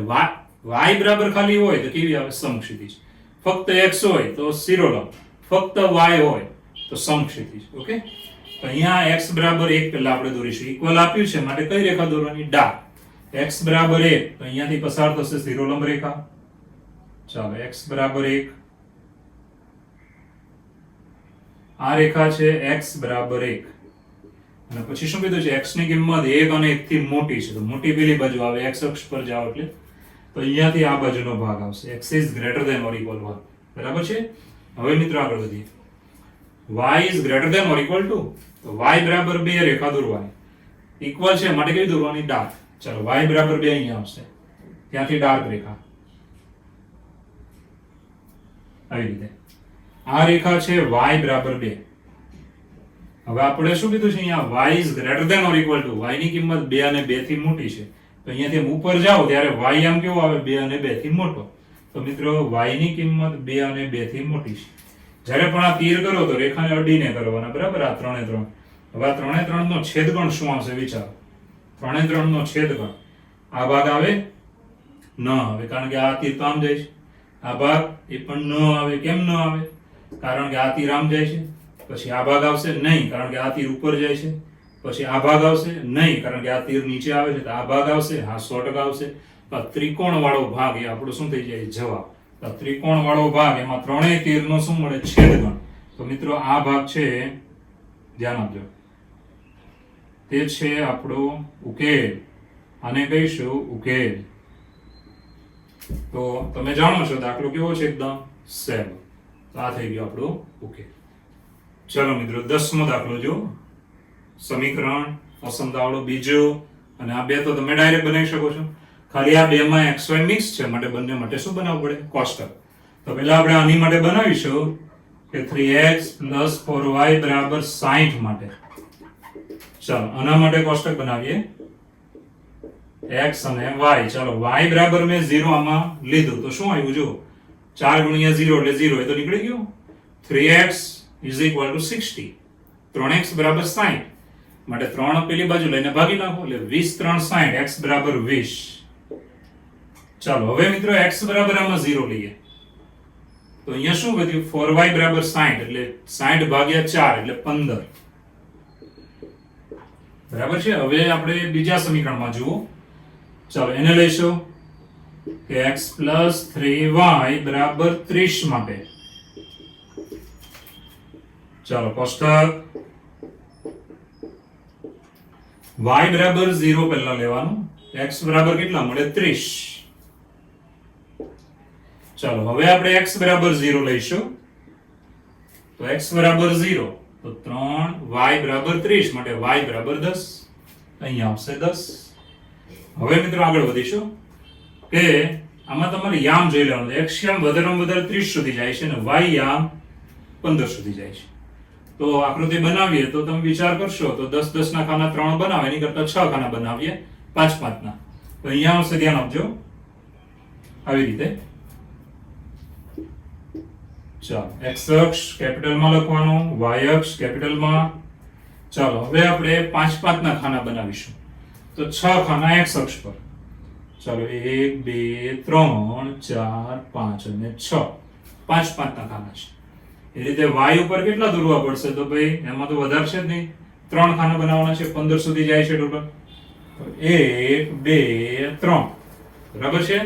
y બરાબર ખાલી હોય તો કેવી આવે? સમક્ષિતિજ. ફક્ત x હોય તો શિરોલંબ, ફક્ત y હોય તો સમક્ષિતિજ. ઓકે, તો અહીંયા x બરાબર 1 પહેલા આપણે દોરીશું. ઇક્વલ આપ્યું છે માટે કઈ રેખા દોરવાની? ડાર્ક. x બરાબર 1 તો અહીંયાથી પસાર થશે શિરોલંબ રેખા. ચાલો x બરાબર 1, આ રેખા છે x બરાબર 1, અને પછી શું કીધું છે? x ની કિંમત 1 અને 1 થી મોટી છે, તો મોટી પેલી બાજુ આવે, x અક્ષ પર જાઓ એટલે તો અહીંયાથી આ બાજુનો ભાગ આવશે. x is greater than or equal 1. બરાબર છે? હવે મિત્રો આગળ વધીએ. y is greater than or equal to, તો y બરાબર 2 રેખા દોરવાની. ઇક્વલ છે માટે કેવી દોરવાની? ડાર્ક. ચાલો y બરાબર 2 અહીંયા આવશે, ત્યાંથી ડાર્ક રેખા આવી રીતે. આ રેખા છે y બરાબર 2. હવે આપણે શું કીધું છે અહીંયા? y is greater than or equal to, y ની કિંમત 2 અને 2 થી મોટી છે, તો અહીંયાથી ઉપર જાઓ ત્યારે y આમ કેવો આવે? 2 અને 2 થી મોટો. તો મિત્રો y ની કિંમત 2 અને 2 થી મોટી છે. જ્યારે પણ આ તીર કરો તો રેખાને અડીને કરવાના. બરાબર? આ 3 એ 3. હવે આ 3 એ 3 નો છેદગણ શું આવશે? વિચારો. 3 એ 3 નો છેદગણ આ ભાગ આવે? ન આવે, કારણ કે આ તીર તો આમ જાય છે. આ ભાગ એ પણ ન આવે. કેમ ન આવે? કારણ કે આ તીર આમ જાય છે. પછી આ ભાગ આવશે નહીં, કારણ કે આ તીર ઉપર જાય છે. પછી આ ભાગ આવશે નહીં, કારણ કે આ તીર નીચે આવે છે. તો આ ભાગ આવશે, હા 100% આવશે. તો ત્રિકોણ વાળો ભાગ એ આપણો શું થઈ જાય? જવાબ. તો ત્રિકોણ વાળો ભાગ એમાં ત્રણેય તીરનો શું મળે? છેદગણ. તો મિત્રો આ ભાગ છે, ધ્યાન આપજો, તે છે આપણો ઉકેલ. આને કહીશું ઉકેલ. તો તમે જાણો છો દાખલો કેવો છે? એકદમ સહેલો. તો આ થઈ ગયો આપણો ઉકેલ. ચલો મિત્રો 10મો દાખલો જો. સમીકરણ પસંદાવાળો બીજો, અને આ બે તો તમે ડાયરેક્ટ બનાવી શકો છો. ખાલી આ બેમાં xy મિક્સ છે માટે બંને માટે શું બનાવવું પડે? કોષ્ટક. તો પહેલા આપણે આની માટે બનાવીશું કે 3x + 4y બરાબર 60 માટે. ચાલો આના માટે કોષ્ટક બનાવીએ. x અને y. ચાલો y બરાબર મેં 0 આમાં લીધું તો શું આવ્યું? જો 4 × 0 એટલે 0, એ તો નીકળી ગયું. 3x = 60, 3x બરાબર 60 માટે 3 પેલી બાજુ લઈને ભાગી નાખો એટલે 20 × 3 = 60, x બરાબર 20. ચાલો હવે મિત્રો x બરાબર આમાં 0 લઈએ તો અહીંયા શું વધ્યું? 4y બરાબર 60 એટલે 60 ભાગ્યા 4 એટલે 15. બરાબર છે? હવે આપણે બીજા સમીકરણમાં જુઓ. ચાલો એને લઈશું કે x + 3y બરાબર 30 માટે. ચાલો કોષ્ટક. y બરાબર 0 પહેલા લેવાનું. x બરાબર કેટલા મળે? 30. ચાલો હવે આપણે x બરાબર 0 લઈશું. તો x બરાબર 0 તો 3y બરાબર 30 માટે y બરાબર 10. અહીંયા આવશે 10. હવે મિત્રો આગળ વધીશું કે આમાં તમારે યામ જોઈ લેવાનું. x યામ વધારેમાં વધારે 30 સુધી જાય છે અને y યામ 15 સુધી જાય છે. તો આકૃતિ બનાવીએ તો તમે વિચાર કરશો તો 10 10 ના ખાના 3 બનાવે, એની કરતા 6 ખાના બનાવીએ 5 5 ના. તો અહીંયા આવશે, ધ્યાન આપજો, આવી રીતે. ચાલો x અક્ષ કેપિટલમાં લખવાનું, y અક્ષ કેપિટલમાં. ચાલો હવે આપણે 5 5 ના ખાના બનાવીશું. તો 6 ખાના x અક્ષ પર. ચાલો 1 2 3 4 5 અને 6, 5 5 ના ખાના છે. એ રીતે y ઉપર કેટલા દોરવા પડશે? તો ભાઈ એમાં તો વધારે છે જ નહીં, 3 ખાના બનાવવાના છે, 15 સુધી જાય છે ટોટલ. 1 2 3. બરાબર છે?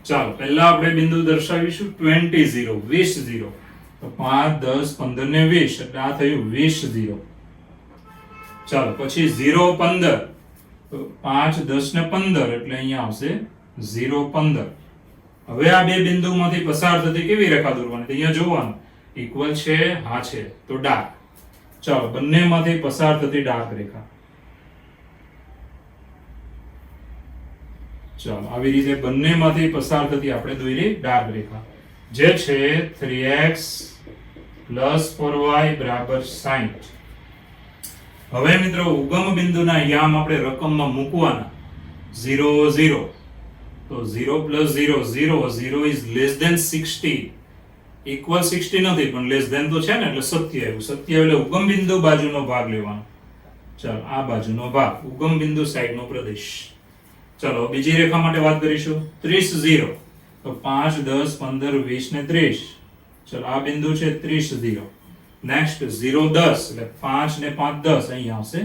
ચાલો પહેલા આપણે બિંદુ દર્શાવીશું 20 0, 20 0. તો 5 10 15 ને 20 એટલે આ થયું 20 0. ચાલો પછી 0 15, તો 5 10 ને 15 એટલે અહીંયા આવશે 0 15. હવે આ બે બિંદુમાંથી પસાર થતી કેવી રેખા દોરવાની? તો અહીંયા જોવાનું ઇક્વલ છે, હા છે, તો ડાર્ક. ચાલો બંનેમાંથી પસાર થતી ડાર્ક રેખા. ચાલો આવી રીતે બંનેમાંથી પસાર થતી આપણે દોરી ડાર્ક રેખા, જે છે 3x + 4y બરાબર 60. હવે મિત્રો ઉગમ બિંદુના યામ આપણે રકમમાં મૂકવાના. 0 0 તો 0 plus 0 0 0 is less than 60 equal 60 નથી પણ લેસ ધેન તો છે ને એટલે સત્ય આવ્યું. સત્ય એટલે ઉગમ બિંદુ બાજુનો ભાગ લેવાનો. ચાલો આ બાજુનો ભાગ ઉગમ બિંદુ સાઈડનો પ્રદેશ. ચાલો બીજી રેખા માટે વાત કરીશું. 30 0 તો 5 10 15 20 ને 30. ચાલો આ બિંદુ છે 30 0. નેક્સ્ટ 0 10 એટલે 5 ને 5 10 અહીં આવશે.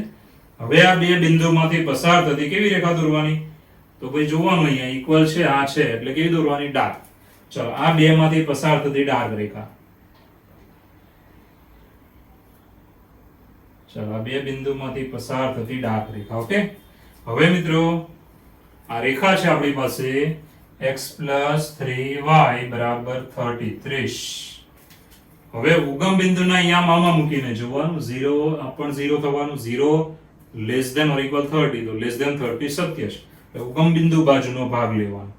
હવે આ બે બિંદુમાંથી પસાર થતી કેવી રેખા દોરવાની? તો ભાઈ જોવાનું અહીંયા ઇક્વલ છે આ છે એટલે કેવી દોરવાની? ડાર્ક. ચલો આ બે માંથી પસાર થતી ડાર્ક રેખા. ચલો આ બે બિંદુમાંથી પસાર થતી ડાર્ક રેખા. ઓકે, હવે મિત્રો આ રેખા છે આપણી પાસે x + 3y = 30. હવે ઉગમ બિંદુના અહીંયા મામા મૂકીને જોવાનું 0 પણ 0 થવાનું. 0 લેસ ધેન ઓર ઇક્વલ 30 તો લેસ ધેન 30 સત્ય છે. ઉગમ બિંદુ બાજુનો ભાગ લેવાનો.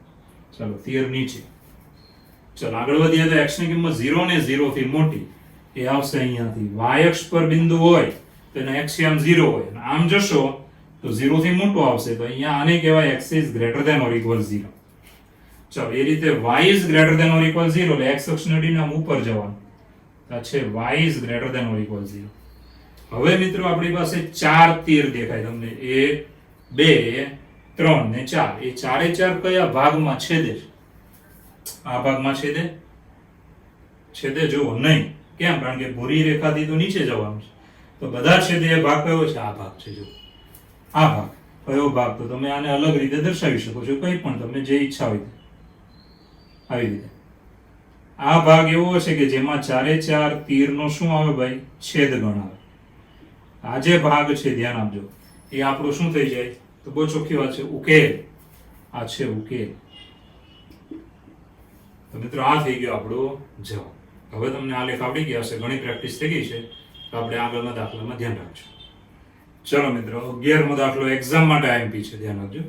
ચાલો તીર નીચે. ચાલો આગળ વધીએ તો x ની કિંમત 0 ને 0 થી મોટી એ આવશે અહીંયાથી. y અક્ષ પર બિંદુ હોય તો એનો x આમ 0 હોય અને આમ જશો તો 0 થી મોટો આવશે. તો અહીંયા આને કહેવાય x is greater than or equal 0. ચાલો એ રીતે y is greater than or equal 0 એટલે x અક્ષને અડીને આમ ઉપર જવાનું. આ છે y is greater than or equal 0. હવે મિત્રો આપણી પાસે ચાર તીર દેખાય તમને 1 2 3 ને 4. એ ચારે ચાર કયા ભાગમાં છેદે છે? આ ભાગમાં છેદે જુઓ નહીં. કેમ? કારણ કે ભૂરી રેખાથી તો નીચે જવાનું છે. તો બધા છેદે એ ભાગ કયો છે? આ ભાગ છે. જો આ ભાગ કયો ભાગ? તો તમે આને અલગ રીતે દર્શાવી શકો છો, કંઈ પણ તમને જે ઈચ્છા હોય આવી રીતે. આ ભાગ એવો છે કે જેમાં ચારે ચાર તીરનો શું આવે ભાઈ? છેદ ગણ આવે. આ જે ભાગ છે ધ્યાન આપજો, એ આપણો શું થઈ જાય? તો બહુ ચોખ્ખી વાત છે, ઉકેલ. આ છે ઉકેલ. તો મિત્રો આ થઈ ગયો આપણો જવાબ. હવે તમને આ લેખ આવડી ગયા હશે, ઘણી પ્રેક્ટિસ થઈ ગઈ છે. તો આપણે આગળના દાખલામાં ધ્યાન રાખજો. ચલો મિત્રો 11મો દાખલો એક્ઝામ માટે આઈએમપી છે. ધ્યાન રાખજો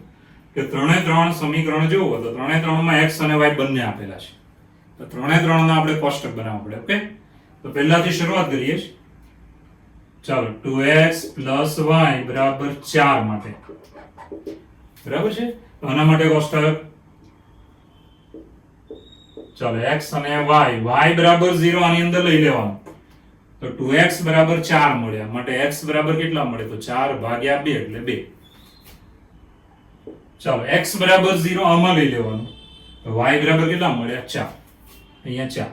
કે 3 સમીકરણ જોવો તો 3 માં x અને y બંને આપેલા છે. તો 3 ના આપણે કોષ્ટક બનાવવું પડે. ઓકે, તો પહેલાથી શરૂઆત કરીએ. ચાલો 2x + y = 4 માટે બરાબર છે. તો આના માટે કોષ્ટક. ચાલો x અને y = 0 આની અંદર લઈ લેવાનું. તો 2x = 4 મળ્યા. માટે x બરાબર કેટલા મળે? તો 4 ભાગ્યા 2 એટલે 2. ચાલો x = 0 આમાં લઈ લેવાનું. તો y બરાબર કેટલા મળ્યા? 4. અહીંયા 4.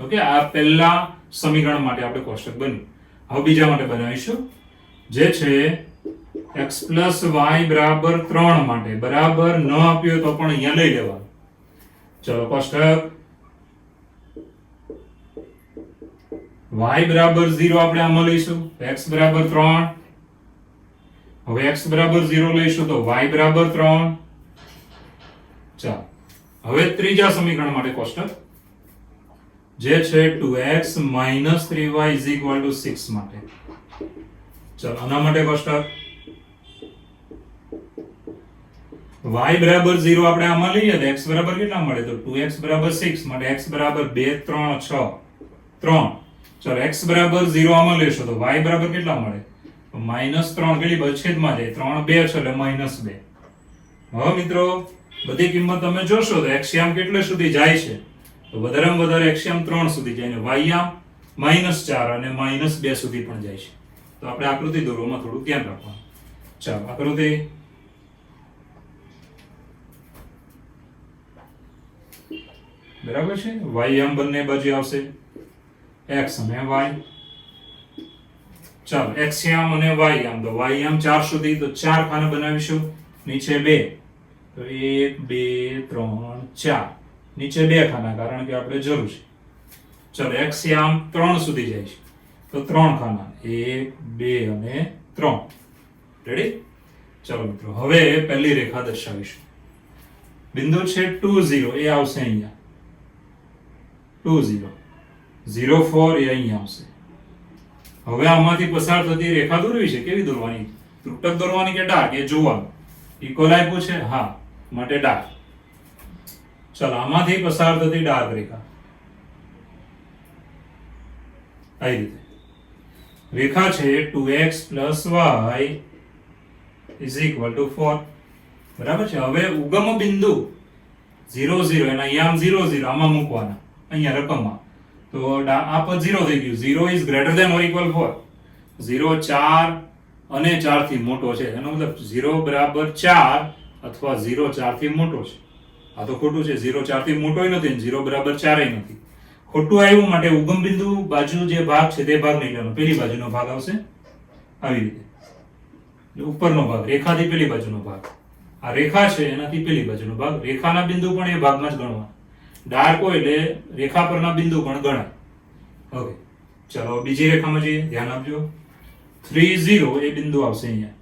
ઓકે, આ પહેલા સમીકરણ માટે આપણે કોષ્ટક બન્યું. હવે બીજા માટે બનાવીશું, જે છે x + y = 3 માટે. બરાબર ન આપ્યો તો પણ અહીંયા લઈ લેવાનું. ચલો કોષ્ટક y = 0 આપણે આમાં લઈશું. x = 3. હવે x = 0 લઈશું તો y = 3. ચાલો હવે ત્રીજા સમીકરણ માટે કોષ્ટક, જે છે 2x - 3y = 6 માટે. ચાલો આના માટે કોષ્ટક y = 0 આપણે આમાં લઈએ તો x બરાબર કેટલા મળે? તો 2x = 6 માટે x = 2 3 6 3. ચાલો x = 0 આમાં લેશો તો y બરાબર કેટલા મળે? તો -3 કેટલી બાજુ છેદમાં જાય? 3 2 છે એટલે -2. હવે મિત્રો બધી કિંમત તમે જોશો તો x આમ કેટલે સુધી જાય છે? તો વધારેમાં વધારે x આમ 3 સુધી જાય ને y આમ -4 અને -2 સુધી પણ જાય છે. તો આપણે આકૃતિ દોરવામાં થોડું ધ્યાન રાખવાનું. ચાલો આકૃતિ બરાબર છે. y આમ બંને બાજુ આવશે, x અને y. ચાલો x આમ અને y આમ. તો y આમ 4 સુધી, તો 4 ખાના બનાવીશું. નીચે 2 તો 1 2 3 4. નીચે 2 ખાના કારણ કે આપણે જરૂર છે. ચાલો x આમ 3 સુધી જાય છે તો 3 ખાના 1 2 અને 3. રેડી? ચાલો મિત્રો હવે પહેલી રેખા દર્શાવીશું. બિંદુ છે 2 0 એ આવશે અહીંયા. 2 0 0 4 એ અહીંયા આવશે. હવે આમાંથી પસાર થતી રેખા દોરવી છે. કેવી દોરવાની? ત્રુટક દોરવાની કે ડાર્ક? એ જોવાનું. ઇક્વલ આપ્યું છે? હા, માટે ડાર્ક. ચાલો આમાંથી પસાર થતી ડાર્ક રેખા આવી રીતે. રેખા છે 2x + y = 4. બરાબર છે. હવે ઉગમ બિંદુ 0 0 એના અહીંયા આમ 0 0 આમાં મૂકવાના અહીંયા રકમમાં, તો આ પદ 0 થઈ ગયું. 0 is greater than or equal 4. 0 4 અને 4 થી મોટો છે, એનો મતલબ 0 બરાબર 4 અથવા 0 4 થી મોટો છે. આ તો ખોટું છે, 0 4 થી મોટોય નથી અને 0 બરાબર 4 નથી. ખોટું આવ્યું માટે ઉગમ બિંદુ બાજુ જે ભાગ છે તે ભાગ નહીં લેવાનો, પેલી બાજુનો ભાગ આવશે આવી રીતે, ઉપરનો ભાગ, રેખાથી પેલી બાજુનો ભાગ. આ રેખા છે એનાથી પેલી બાજુનો ભાગ, રેખાના બિંદુ પણ એ ભાગમાં જ ગણવા. ડાર્ક હોય એટલે રેખા પરના બિંદુ પણ ગણાય. ઓકે, ચલો બીજી રેખામાં જઈએ, ધ્યાન આપજો. 3 0 એ બિંદુ આવશે અહીંયા,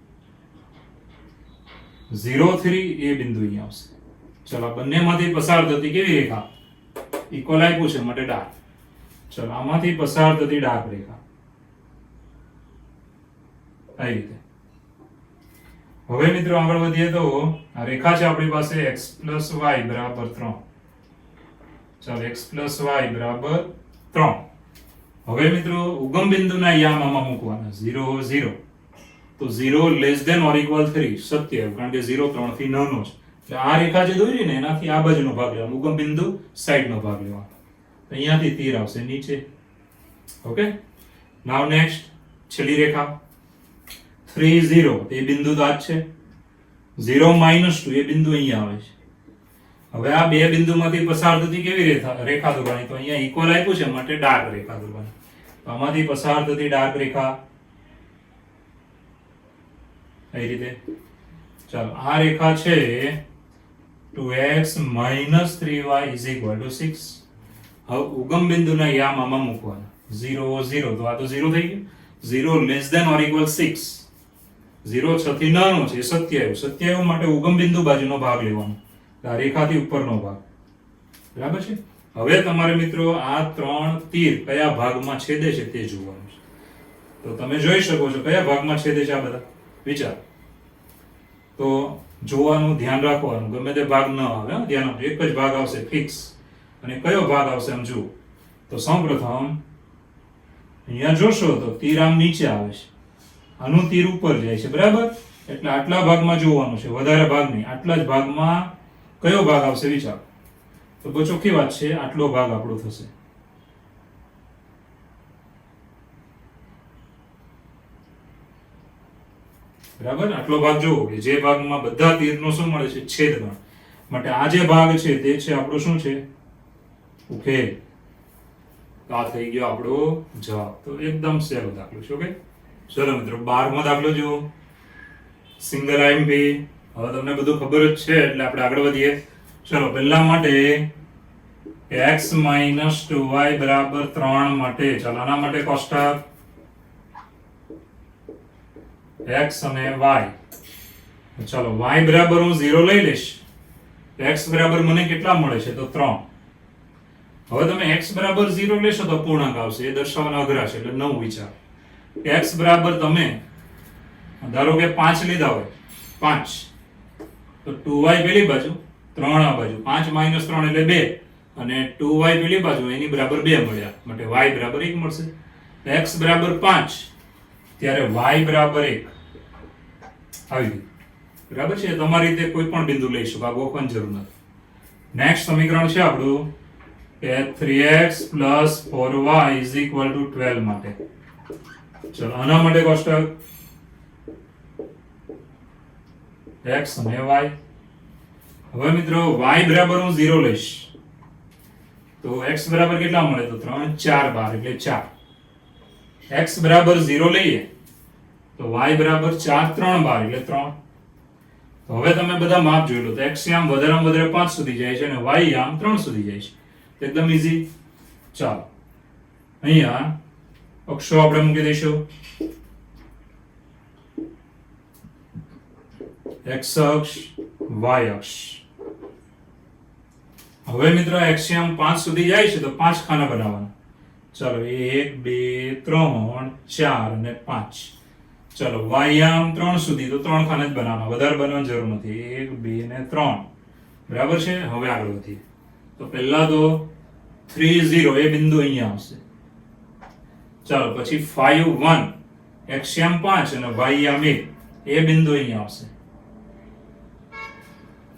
0 3 એ બિંદુ અહીંયા આવશે. ચલો બંનેમાંથી પસાર થતી કેવી રેખા? ઇક્વલ આપ્યું છે માટે ડાર્ક. ચલો આમાંથી પસાર થતી ડાર્ક રેખા આવી રીતે. હવે મિત્રો આગળ વધીએ તો આ રેખા છે આપણી પાસે x + y બરાબર 3. ચાલો x + y બરાબર 3. હવે મિત્રો ઉગમ બિંદુના યામ આમાં મૂકવાના 0 0. તો 0 લેસ ધેન ઓર ઇક્વલ 3 સત્ય, કારણ કે 0 3 થી નાનો છે. એટલે આ રેખા જે દોરી ને એનાથી આ બાજુનો ભાગ લેવાનો, ઉગમ બિંદુ સાઈડનો ભાગ લેવાનો. તો અહીંયાથી તીર આવશે નીચે. ઓકે, નાઉ નેક્સ્ટ છેલ્લી રેખા 3 0 એ બિંદુ તો આ જ છે. 0 -2 એ બિંદુ અહીંયા આવે છે. હવે આ બે બિંદુમાંથી પસાર થતી કેવી રેખા દોરવાની? તો અહીંયા ઇક્વલ આપ્યું છે માટે ડાર્ક રેખા દોરવાની. તો આમાંથી પસાર થતી ડાર્ક રેખા એ રીતે. ચાલો આ રેખા છે 2x - 3y = 6. હવે ઉગમ બિંદુના યામ આમાં મૂકવાના 0 0. તો આ તો 0 થઈ ગયું. 0 લેસ ધેન ઓર ઇક્વલ 6. 0 6 થી નાનો છે, સત્યાયુ. સત્યાયુ માટે ઉગમ બિંદુ બાજુનો ભાગ લેવાનો, આ રેખાથી ઉપરનો ભાગ. બરાબર છે. હવે તમારે મિત્રો આ 3 તીર કયા ભાગમાં છેદે છે તે જોવાનું છે. તો તમે જોઈ શકો છો કયા ભાગમાં છેદે છે આ બધા, વિચાર. તો જોવાનું, ધ્યાન રાખવાનું, ગમે તે ભાગ ન આવે, ધ્યાન આપજો. એક જ ભાગ આવશે ફિક્સ. અને કયો ભાગ આવશે આમ જુઓ. તો સૌપ્રથમ અહીંયા જોશો તો તીર આમ નીચે આવે છે, આનું તીર ઉપર જાય છે, બરાબર? એટલે આટલા ભાગમાં જોવાનું છે, વધારે ભાગ નહીં. આટલા જ ભાગમાં કયો ભાગ આવશે વિચારો. તો બહુ ચોખ્ખી વાત છે, આટલો ભાગ આપણો થશે. બરાબર, આટલો ભાગ જુઓ કે જે ભાગમાં બધા તીરનો શું મળે છે? છેદગણ. માટે આ જે ભાગ છે તે છે આપણો શું છે? ઉકેલ. આ થઈ ગયો આપણો જવાબ. તો એકદમ સહેલો દાખલો છે. ઓકે, ચલો મિત્રો 12મો દાખલો જુઓ, સિંગલ આઈએમપી. હવે તમને બધું ખબર જ છે એટલે આપણે આગળ વધીએ. ચલો પહેલા માટે x - 2y બરાબર 3 માટે, ચાલો આના માટે કોષ્ટક x અને y. ચાલો y બરાબર હું 0 લઈ લઈશ. x બરાબર મને કેટલા મળે છે? તો 3. હવે તમે x બરાબર 0 લેશો તો પૂર્ણાંક આવશે, એ દર્શાવવાના અઘરા છે, એટલે 9 વિચાર. x બરાબર તમે ધારો કે 5 લીધા હોય, 5, તો 2y પેલી બાજુ, 3 આ બાજુ, 5 - 3 એટલે 2, અને 2y પેલી બાજુ, એની બરાબર 2 મળ્યા, માટે y બરાબર 1 મળશે. x બરાબર 5 ત્યારે y બરાબર 1 આવી ગયું. બરાબર છે. તમારી રીતે કોઈ પણ બિંદુ લઈ શકો, આ ગોખવાની જરૂર નથી. નેક્સ્ટ સમીકરણ છે આપણું કે 3x + 4y = 12 માટે. ચલો આના માટે કોષ્ટક x અને y. હવે મિત્રો y બરાબર હું 0 લઈશ તો x બરાબર કેટલા મળે? તો 3 4 12 એટલે 4. x બરાબર 0 લઈએ તો y બરાબર 4 3 12 એટલે 3. તો હવે તમે બધા માપ જોઈ લો તો x આમ વધારેમાં વધારે 5 સુધી જાય છે અને y આમ 3 સુધી જાય છે. તો એકદમ ઈઝી. ચાલો અહીંયા અક્ષો આપણે મૂકી દઈશું. x અક્ષ, y અક્ષ. હવે મિત્રો x આમ 5 સુધી જાય છે તો 5 ખાના બનાવવાના. ચલો 1 2 3 4 અને 5. ચલો y આમ 3 સુધી તો 3 ખાના જ બનાવવાના, વધારે બનાવવાની જરૂર નથી. 1 2 ને 3. બરાબર છે. હવે આગળ વધીએ તો પહેલા તો 3 0 એ બિંદુ અહીંયા આવશે. ચાલો પછી 5 1, x આમ 5 અને y આમ 1 એ બિંદુ અહીંયા આવશે.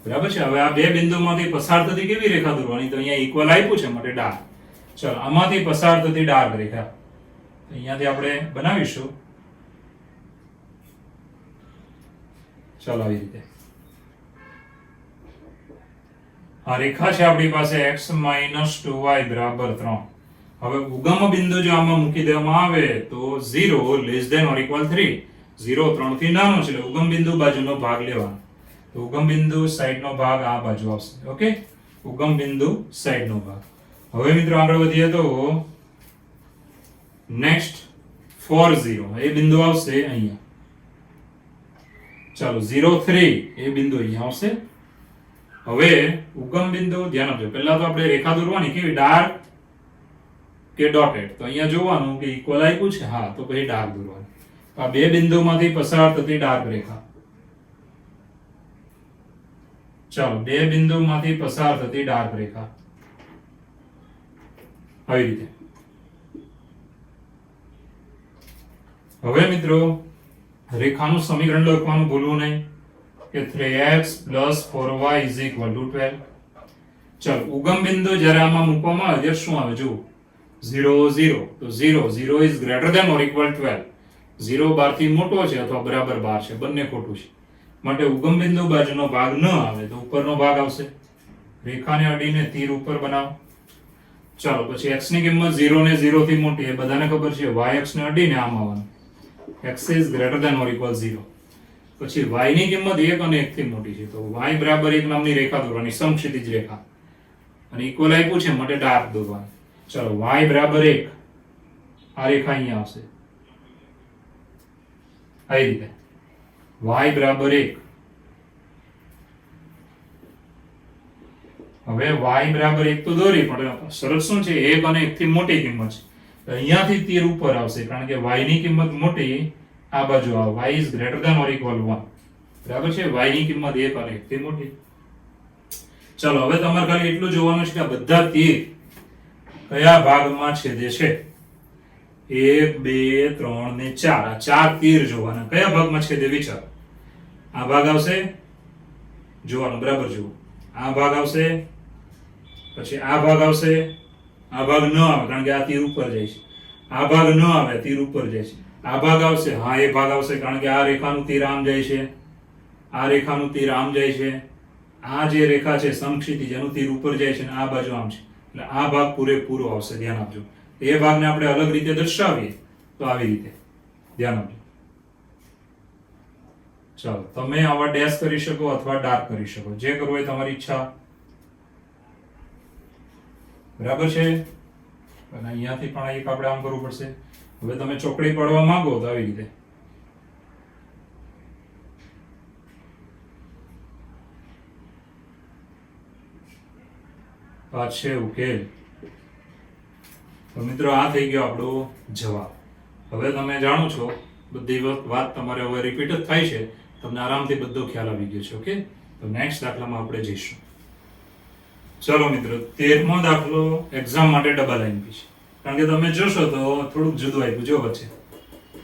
બરાબર છે. હવે આ બે બિંદુમાંથી પસાર થતી કેવી રેખા દોરવાની? તો અહીંયા ઇક્વલ આપ્યું છે માટે ડાર્ક. ચલો આમાંથી પસાર થતી ડાર્ક રેખા અહીંયાથી આપણે બનાવીશું. ચલો આવી રીતે આ રેખા છે આપણી પાસે x - 2y બરાબર 3. હવે ઉગમ બિંદુ જો આમાં મૂકી દેવામાં આવે તો 0 લેસ ધેન ઓર ઇક્વલ 3. 0 3 થી નાનો છે એટલે ઉગમ બિંદુ બાજુનો ભાગ લેવાનો. તો ઉગમ બિંદુ સાઈડનો ભાગ આ બાજુ આવશે. ઓકે, ઉગમ બિંદુ સાઈડનો ભાગ. હવે મિત્રો આગળ વધીએ તો નેક્સ્ટ 4 0 એ બિંદુ આવશે અહીંયા. ચાલો 0 3 એ બિંદુ અહીંયા આવશે. હવે ઉગમ બિંદુ ધ્યાન આપજો. પહેલા તો આપણે રેખા દોરવાની કેવી, ડાર્ક કે ડોટેડ. તો અહીંયા જોવાનું કે ઇક્વલ આપ્યું છે, હા, તો પછી ડાર્ક દોરવાની. આ બે બિંદુમાંથી પસાર થતી ડાર્ક રેખા. ચાલો બે બિંદુમાંથી પસાર થતી ડાર્ક રેખા આવી રીતે. હવે મિત્રો રેખાનું સમીકરણ લખવાનું ભૂલવું નહીં કે 3x + 4y = 12. ચાલો ઉગમ બિંદુ જ્યારે આમાં મૂકવામાં આવે ત્યારે શું આવે જુઓ, 0 0. તો 0 0 is greater than or equal 12. 0 12 થી મોટો છે અથવા બરાબર 12 છે, બંને ખોટું છે. માટે ઉગમ બિંદુ બાજુનો ભાગ ન આવે તો ઉપરનો ભાગ આવશે. રેખાને અડીને તીર ઉપર બનાવો. ચાલો પછી x ની કિંમત 0 ને 0 થી મોટી એ બધાને ખબર છે. y x ને અડીને આમ આવવાનું. x is greater than or equal 0. પછી y ની કિંમત 1 અને 1 થી મોટી છે તો y બરાબર 1 નામની રેખા દોરવાની, સમક્ષિતિજ રેખા. અને ઇક્વલ આપ્યું છે માટે ડાર્ક દોરવાની. ચલો y બરાબર 1 આ રેખા અહીંયા આવશે આવી રીતે. y બરાબર 1. હવે y બરાબર 1 તો દોરી પણ શરત શું છે, 1 અને 1 થી મોટી કિંમત છે. તો અહીંયાથી તીર ઉપર આવશે કારણ કે y ની કિંમત મોટી આ બાજુ આવે. y is greater than or equal 1. બરાબર છે, y ની કિંમત 1 અને 1 થી મોટી. ચલો હવે તમારે ખાલી એટલું જોવાનું છે કે આ બધા તીર કયા ભાગમાં છેદે છે. 1 2 3 ને 4 આ ચાર તીર જોવાના કયા ભાગમાં છેદે વિચારો. આ ભાગ આવશે જોવાનો, બરાબર જુઓ. આ ભાગ આવશે, પછી આ ભાગ આવશે. આ ભાગ ન આવે કારણ કે આ તીર ઉપર જાય છે. આ ભાગ ન આવે, તીર ઉપર જાય છે. આ ભાગ આવશે, હા એ ભાગ આવશે કારણ કે આ રેખાનું તીર આમ જાય છે, આ રેખાનું તીર આમ જાય છે. આ જે રેખા છે સમક્ષિતિજ જેનું તીર ઉપર જાય છે અને આ બાજુ આમ છે એટલે આ ભાગ પૂરેપૂરો આવશે. ધ્યાન આપજો. એ ભાગને આપણે અલગ રીતે દર્શાવીએ તો આવી રીતે ધ્યાન આપજો. ચાલો તમે આવા ડેશ કરી શકો અથવા ડાર્ક કરી શકો, જે કરવું હોય તમારી ઈચ્છા. બરાબર છે. અને અહીંયાથી પણ એક આપણે આમ કરવું પડશે. હવે તમે ચોકડી પાડવા માંગો તો આવી રીતે. આ છે ઉકેલ. તો મિત્રો આ થઈ ગયો આપણો જવાબ. હવે તમે જાણો છો બધી વાત તમારે હવે રિપીટ જ થાય છે, તમને આરામથી બધો ખ્યાલ આવી ગયો છે. ઓકે, તો નેક્સ્ટ દાખલામાં આપણે જઈશું. ચલો મિત્રો 13મો દાખલો એક્ઝામ માટે ડબલ એમપી છે કારણ કે તમે જોશો તો થોડુંક જુદું આપ્યું જો વચ્ચે.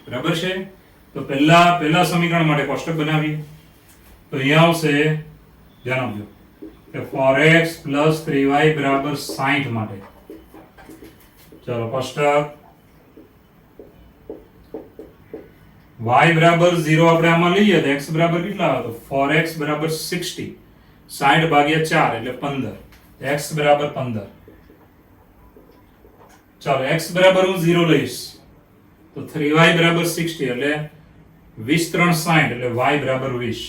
બરાબર છે. તો પહેલા સમીકરણ માટે કોષ્ટક બનાવીએ. તો અહીંયા આવશે, ધ્યાન આપજો કે 4x + 3y બરાબર 60 માટે. ચલો કોષ્ટક y બરાબર 0 આપણે આમાં લઈએ તો x બરાબર કેટલા આવે તો 4x બરાબર 60. 60 ભાગ્યા 4 એટલે 15. x બરાબર 15. ચાલો x બરાબર હું 0 લઈશ તો 3y બરાબર 60 એટલે 20 3 60 એટલે y બરાબર 20.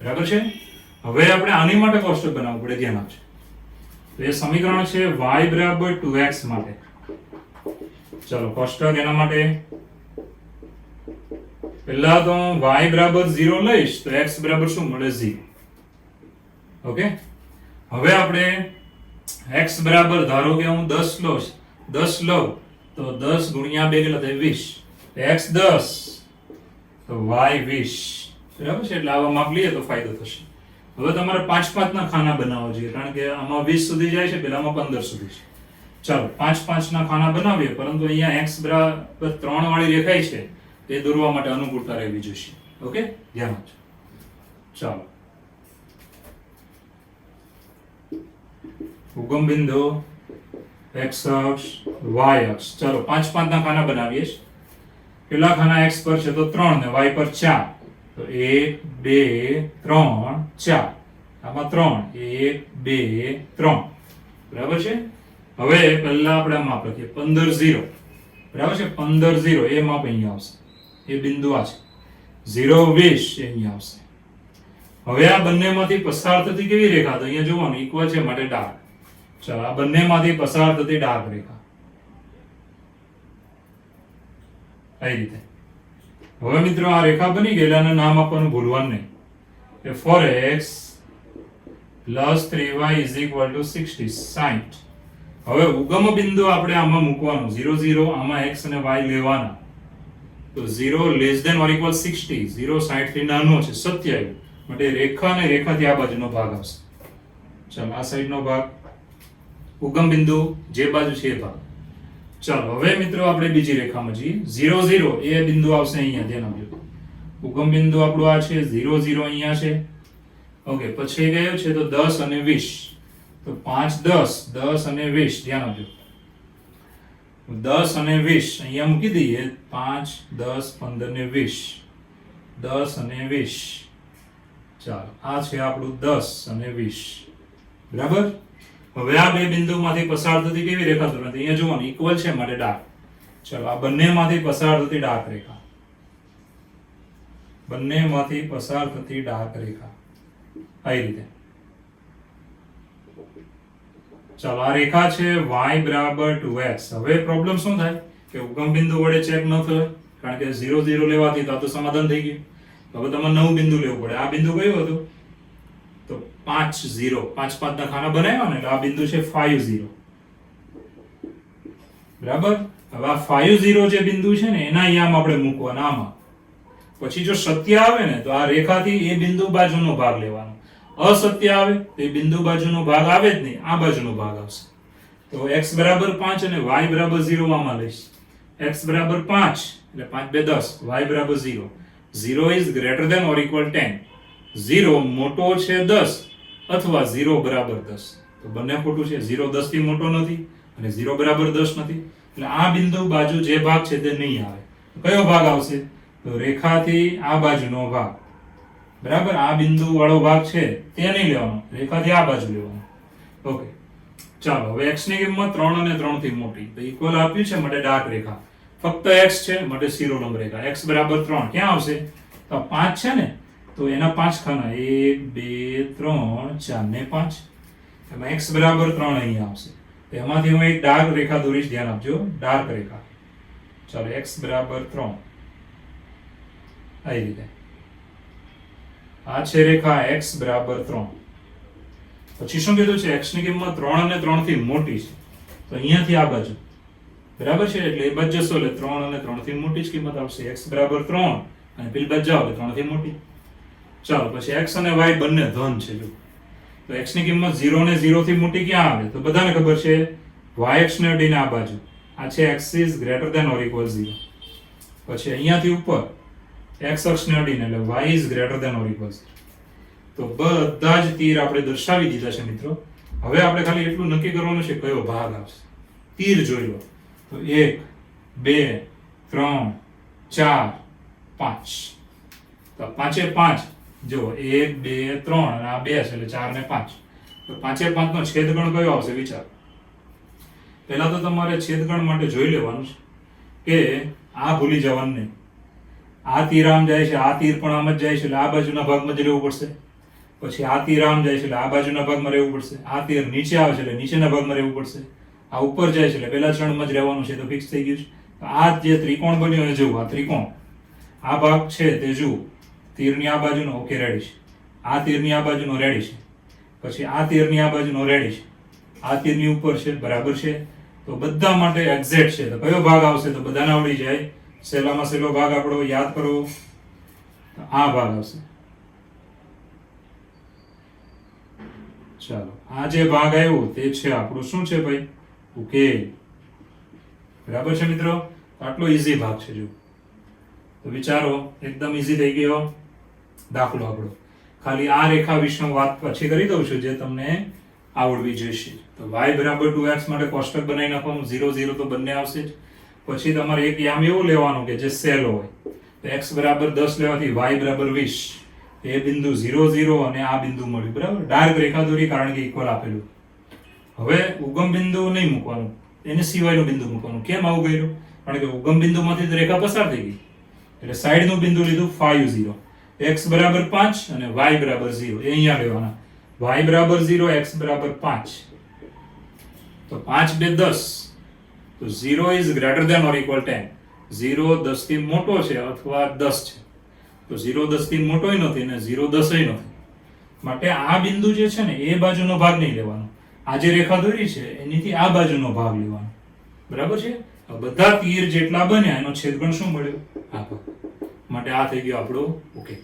બરાબર છે. હવે આપણે આની માટે કોષ્ટક બનાવવું પડે, ધ્યાન આપજો. તો એ સમીકરણ છે y બરાબર 2x માટે. ચલો કોષ્ટક એના માટે પહેલા તો y બરાબર 0 લઈશ તો x બરાબર શું મળે 0. ઓકે, હવે આપણે x બરાબર ધારો કે હું 10 લઉં તો 10 ગુણ્યા 2 કેટલા થાય 20. x 10 તો y 20. બરાબર છે. એટલે આવા માપ લઈએ તો ફાયદો થશે. હવે તમારે 5 ના ખાના બનાવવા જોઈએ કારણ કે આમાં 20 સુધી જાય છે, પેલામાં 15 સુધી છે. ચાલો 5 ના ખાના બનાવીએ, પરંતુ અહીંયા x બરાબર 3 વાળી રેખાઈ છે તે દોરવા માટે અનુકૂળતા રહેવી જોઈએ. ઓકે, ધ્યાન આપજો. ચાલો ઉગમ બિંદુ x અક્ષ y અક્ષ. ચાલો 5 5 ના ખાના બનાવીએ. પેલા ખાના x પર છે તો 3 ને y પર 4. તો 1 2 3 4. આમાં 3 1 2 3. બરાબર છે. હવે પહેલા આપણે માપ લખીએ 15 0. બરાબર છે. 15 0 એ માપ અહીંયા આવશે. એ બિંદુ આ છે. 0 20 એ અહીંયા આવશે. હવે આ બંનેમાંથી પસાર થતી કેવી રેખા? તો અહીંયા જોવાનું ઇક્વલ છે માટે ડાર્ક. ચાલો આ બંનેમાંથી પસાર થતી ડાર્ક રેખા આ રીતે. હવે મિત્રો આ રેખા બની ગઈ એટલે નામ આપવાનું ભૂલવાનું નહીં. કે 4x + 3y = 60 60. હવે ઉગમ બિંદુ આપણે આમાં મૂકવાનું 0 0 આમાં x અને y લેવાના. તો 0 < = 60 0 60 થી નાનો છે 27 માટે રેખા અને રેખાથી આ બાજુનો ભાગ આવશે. ચાલો આ સાઈડનો ભાગ ઉગમ બિંદુ જે બાજુ છે એ ભાગ. ચાલો હવે મિત્રો આપણે બીજી રેખામાં જઈએ. 0 0 એ બિંદુ આવશે અહીંયા. ધ્યાન આપજો. ઉગમ બિંદુ આપણું આ છે 0 0 અહીંયા છે. ઓકે પછી કયો છે તો 10 અને 20. તો 5 10 10 અને 20 ધ્યાન આપજો. 10 અને 20 અહીંયા મૂકી દઈએ. 5 10 15 ને 20 10 અને 20. ચાલો આ છે આપણું 10 અને 20. બરાબર. હવે આ બે બિંદુમાંથી પસાર થતી કેવી રેખા તો નથી? અહીંયા જોવાનું ઇક્વલ છે માટે ડાર્ક. ચાલો આ બંનેમાંથી પસાર થતી ડાર્ક રેખા. બંનેમાંથી પસાર થતી ડાર્ક રેખા આવી રીતે. ચાલો આ રેખા છે y = 2x. હવે પ્રોબ્લેમ શું થાય કે ઉગમ બિંદુ વડે ચેક ન થાય કારણ કે 0 0 લેવાથી તો આ તો સમાધાન થઈ ગયું. હવે તમારે નવું બિંદુ લેવું પડે. આ બિંદુ કયું હતું? તો 5 0 5 5 ના ખાના બનાવ્યા ને એટલે આ બિંદુ છે 5 0. બરાબર. હવે આ 5 0 જે બિંદુ છે ને એના યામ આપણે મૂકવાના આમાં. પછી જો સત્ય આવે ને તો આ રેખાથી એ બિંદુ બાજુનો ભાગ લેવાનો. અસત્ય આવે તો એ બિંદુ બાજુનો ભાગ આવે જ નહીં, આ બાજુનો ભાગ આવશે. તો x = 5 અને y = 0 આમાં લઈશ. x = 5 એટલે 5 2 10 y = 0. 0 is greater than or equal 10. 0 મોટો છે 10 અથવા 0 = 10. તો બંને ખોટું છે. 0 10 થી મોટો નથી અને 0 = 10 નથી. એટલે આ બિંદુ બાજુ જે ભાગ છે તે નહીં આવે. કયો ભાગ આવશે? તો રેખાથી આ બાજુનો ભાગ. બરાબર. આ બિંદુ વાળો ભાગ છે તે નહીં લેવાનો, રેખાથી આ બાજુ લેવાનો. ઓકે ચાલો હવે x ની કિંમત 3 અને 3 થી મોટી તો ઇક્વલ આપ્યું છે માટે ડાર્ક રેખા. ફક્ત x છે માટે શિરોલંબ રેખા. x = 3 ક્યાં આવશે? તો 5 છે ને તો એના 5 ખાના 1 2 3 4 ને 5. એમાં x = 3 અહીંયા આવશે. તો એમાંથી હું એક ડાર્ક રેખા દોરીશ. ધ્યાન આપજો. ડાર્ક રેખા. ચાલો x = 3 આવી રીતે. આ છે રેખા x = 3. પછી શું કીધું છે? x ની કિંમત 3 અને 3 થી મોટી છે. તો અહીંયાથી આ બાજુ. બરાબર છે. એટલે એ બાજુ જશો એટલે 3 અને 3 થી મોટી જ કિંમત આવશે. x = 3 અને પેલી બાજુ જાઓ એટલે 3 થી મોટી. ચાલો પછી x અને y બંને ધન છે. જો તો x ની કિંમત 0 અને 0 થી મોટી ક્યાં આવે? તો બધાને ખબર છે y અક્ષ ને અડીને આ બાજુ. આ છે x is greater than or equal 0. પછી અહીંયાથી ઉપર x અક્ષ ને અડીને એટલે y is greater than or equal 0. તો બધા જ તીર આપણે દર્શાવી દીધા છે મિત્રો. હવે આપણે ખાલી એટલું નક્કી કરવાનું છે કયો ભાગ આવશે. તીર જોઈ લો. તો 1 2 3 4 5. તો 5 એ 5 જો 1 2 3 અને આ 2 છે એટલે 4 ને 5. તો 5 એ 5 નો છેદગણ કયો આવશે? વિચાર. પહેલા તો તમારે છેદગણ માટે જોઈ લેવાનું છે કે આ ભૂલી જવાનું નહીં. આ તીર આમ જાય છે, આ તીર પણ આમ જ જાય છે એટલે આ બાજુના ભાગમાં જ રહેવું પડશે. પછી આ તીર આમ જાય છે એટલે આ બાજુના ભાગમાં રહેવું પડશે. આ તીર નીચે આવે છે એટલે નીચેના ભાગમાં રહેવું પડશે. આ ઉપર જાય છે એટલે પહેલા ચરણમાં જ રહેવાનું છે. તો ફિક્સ થઈ ગયું છે. તો આ જે ત્રિકોણ બન્યો એ જુઓ. આ ત્રિકોણ આ ભાગ છે તે જુઓ. તીરની આ બાજુનો ઓકે રેડી છે. આ તીરની આ બાજુનો રેડી છે. પછી આ તીરની આ બાજુનો રેડી છે. આ તીરની ઉપર છે. બરાબર છે. તો બધા માટે એક્ઝેક્ટ છે. તો કયો ભાગ આવશે? તો બધાને આવડી જાય. સહેલામાં સહેલો ભાગ આપણો યાદ કરો. આ ભાગ આવશે. ચાલો આ જે ભાગ આવ્યો તે છે આપણું શું છે ભાઈ? ઉકેલ. બરાબર છે મિત્રો. આટલો ઈઝી ભાગ છે. જો તો વિચારો એકદમ ઈઝી થઈ ગયો દાખલો આપણો. ખાલી આ રેખા વિશે વાત પછી કરી દઉં છું જે તમને આવડવી જોઈશે. તો y બરાબર 2x માટે કોષ્ટક બનાવી નાખવાનું, 0 0 તો બંને આવશે જ. પછી તમારે એક યામ એવું લેવાનું કે જે સહેલો હોય. તો x બરાબર 10 લેવાથી y બરાબર 20. એ બિંદુ 0 0 અને આ બિંદુ મળ્યું, બરાબર. ડાર્ક રેખા દોરી કારણ કે ઇક્વલ આપેલું. હવે ઉગમ બિંદુ નહીં મૂકવાનું, એને સિવાયનું બિંદુ મૂકવાનું. કેમ આવું કર્યું? કારણ કે ઉગમ બિંદુમાંથી જ રેખા પસાર થઈ ગઈ, એટલે સાઈડનું બિંદુ લીધું 5 0. x બરાબર 5 અને y બરાબર 0 એ અહીંયા લેવાના. y બરાબર 0, x બરાબર 5. તો 5 2 10. તો 0 is greater than or equal 10. 0 10 થી મોટો છે અથવા 10 છે. તો 0 10 થી મોટોય નથી ને 0 10 ય નથી. માટે આ બિંદુ જે છે ને એ બાજુનો ભાગ નહીં લેવાનો. આ જે રેખા દોરી છે એનીથી આ બાજુનો ભાગ લેવાનો, બરાબર છે. બધા તીર જેટલા બન્યા એનો છેદગુણ શું મળ્યો? આ ભાગ. માટે આ થઈ ગયો આપણો ઓકે.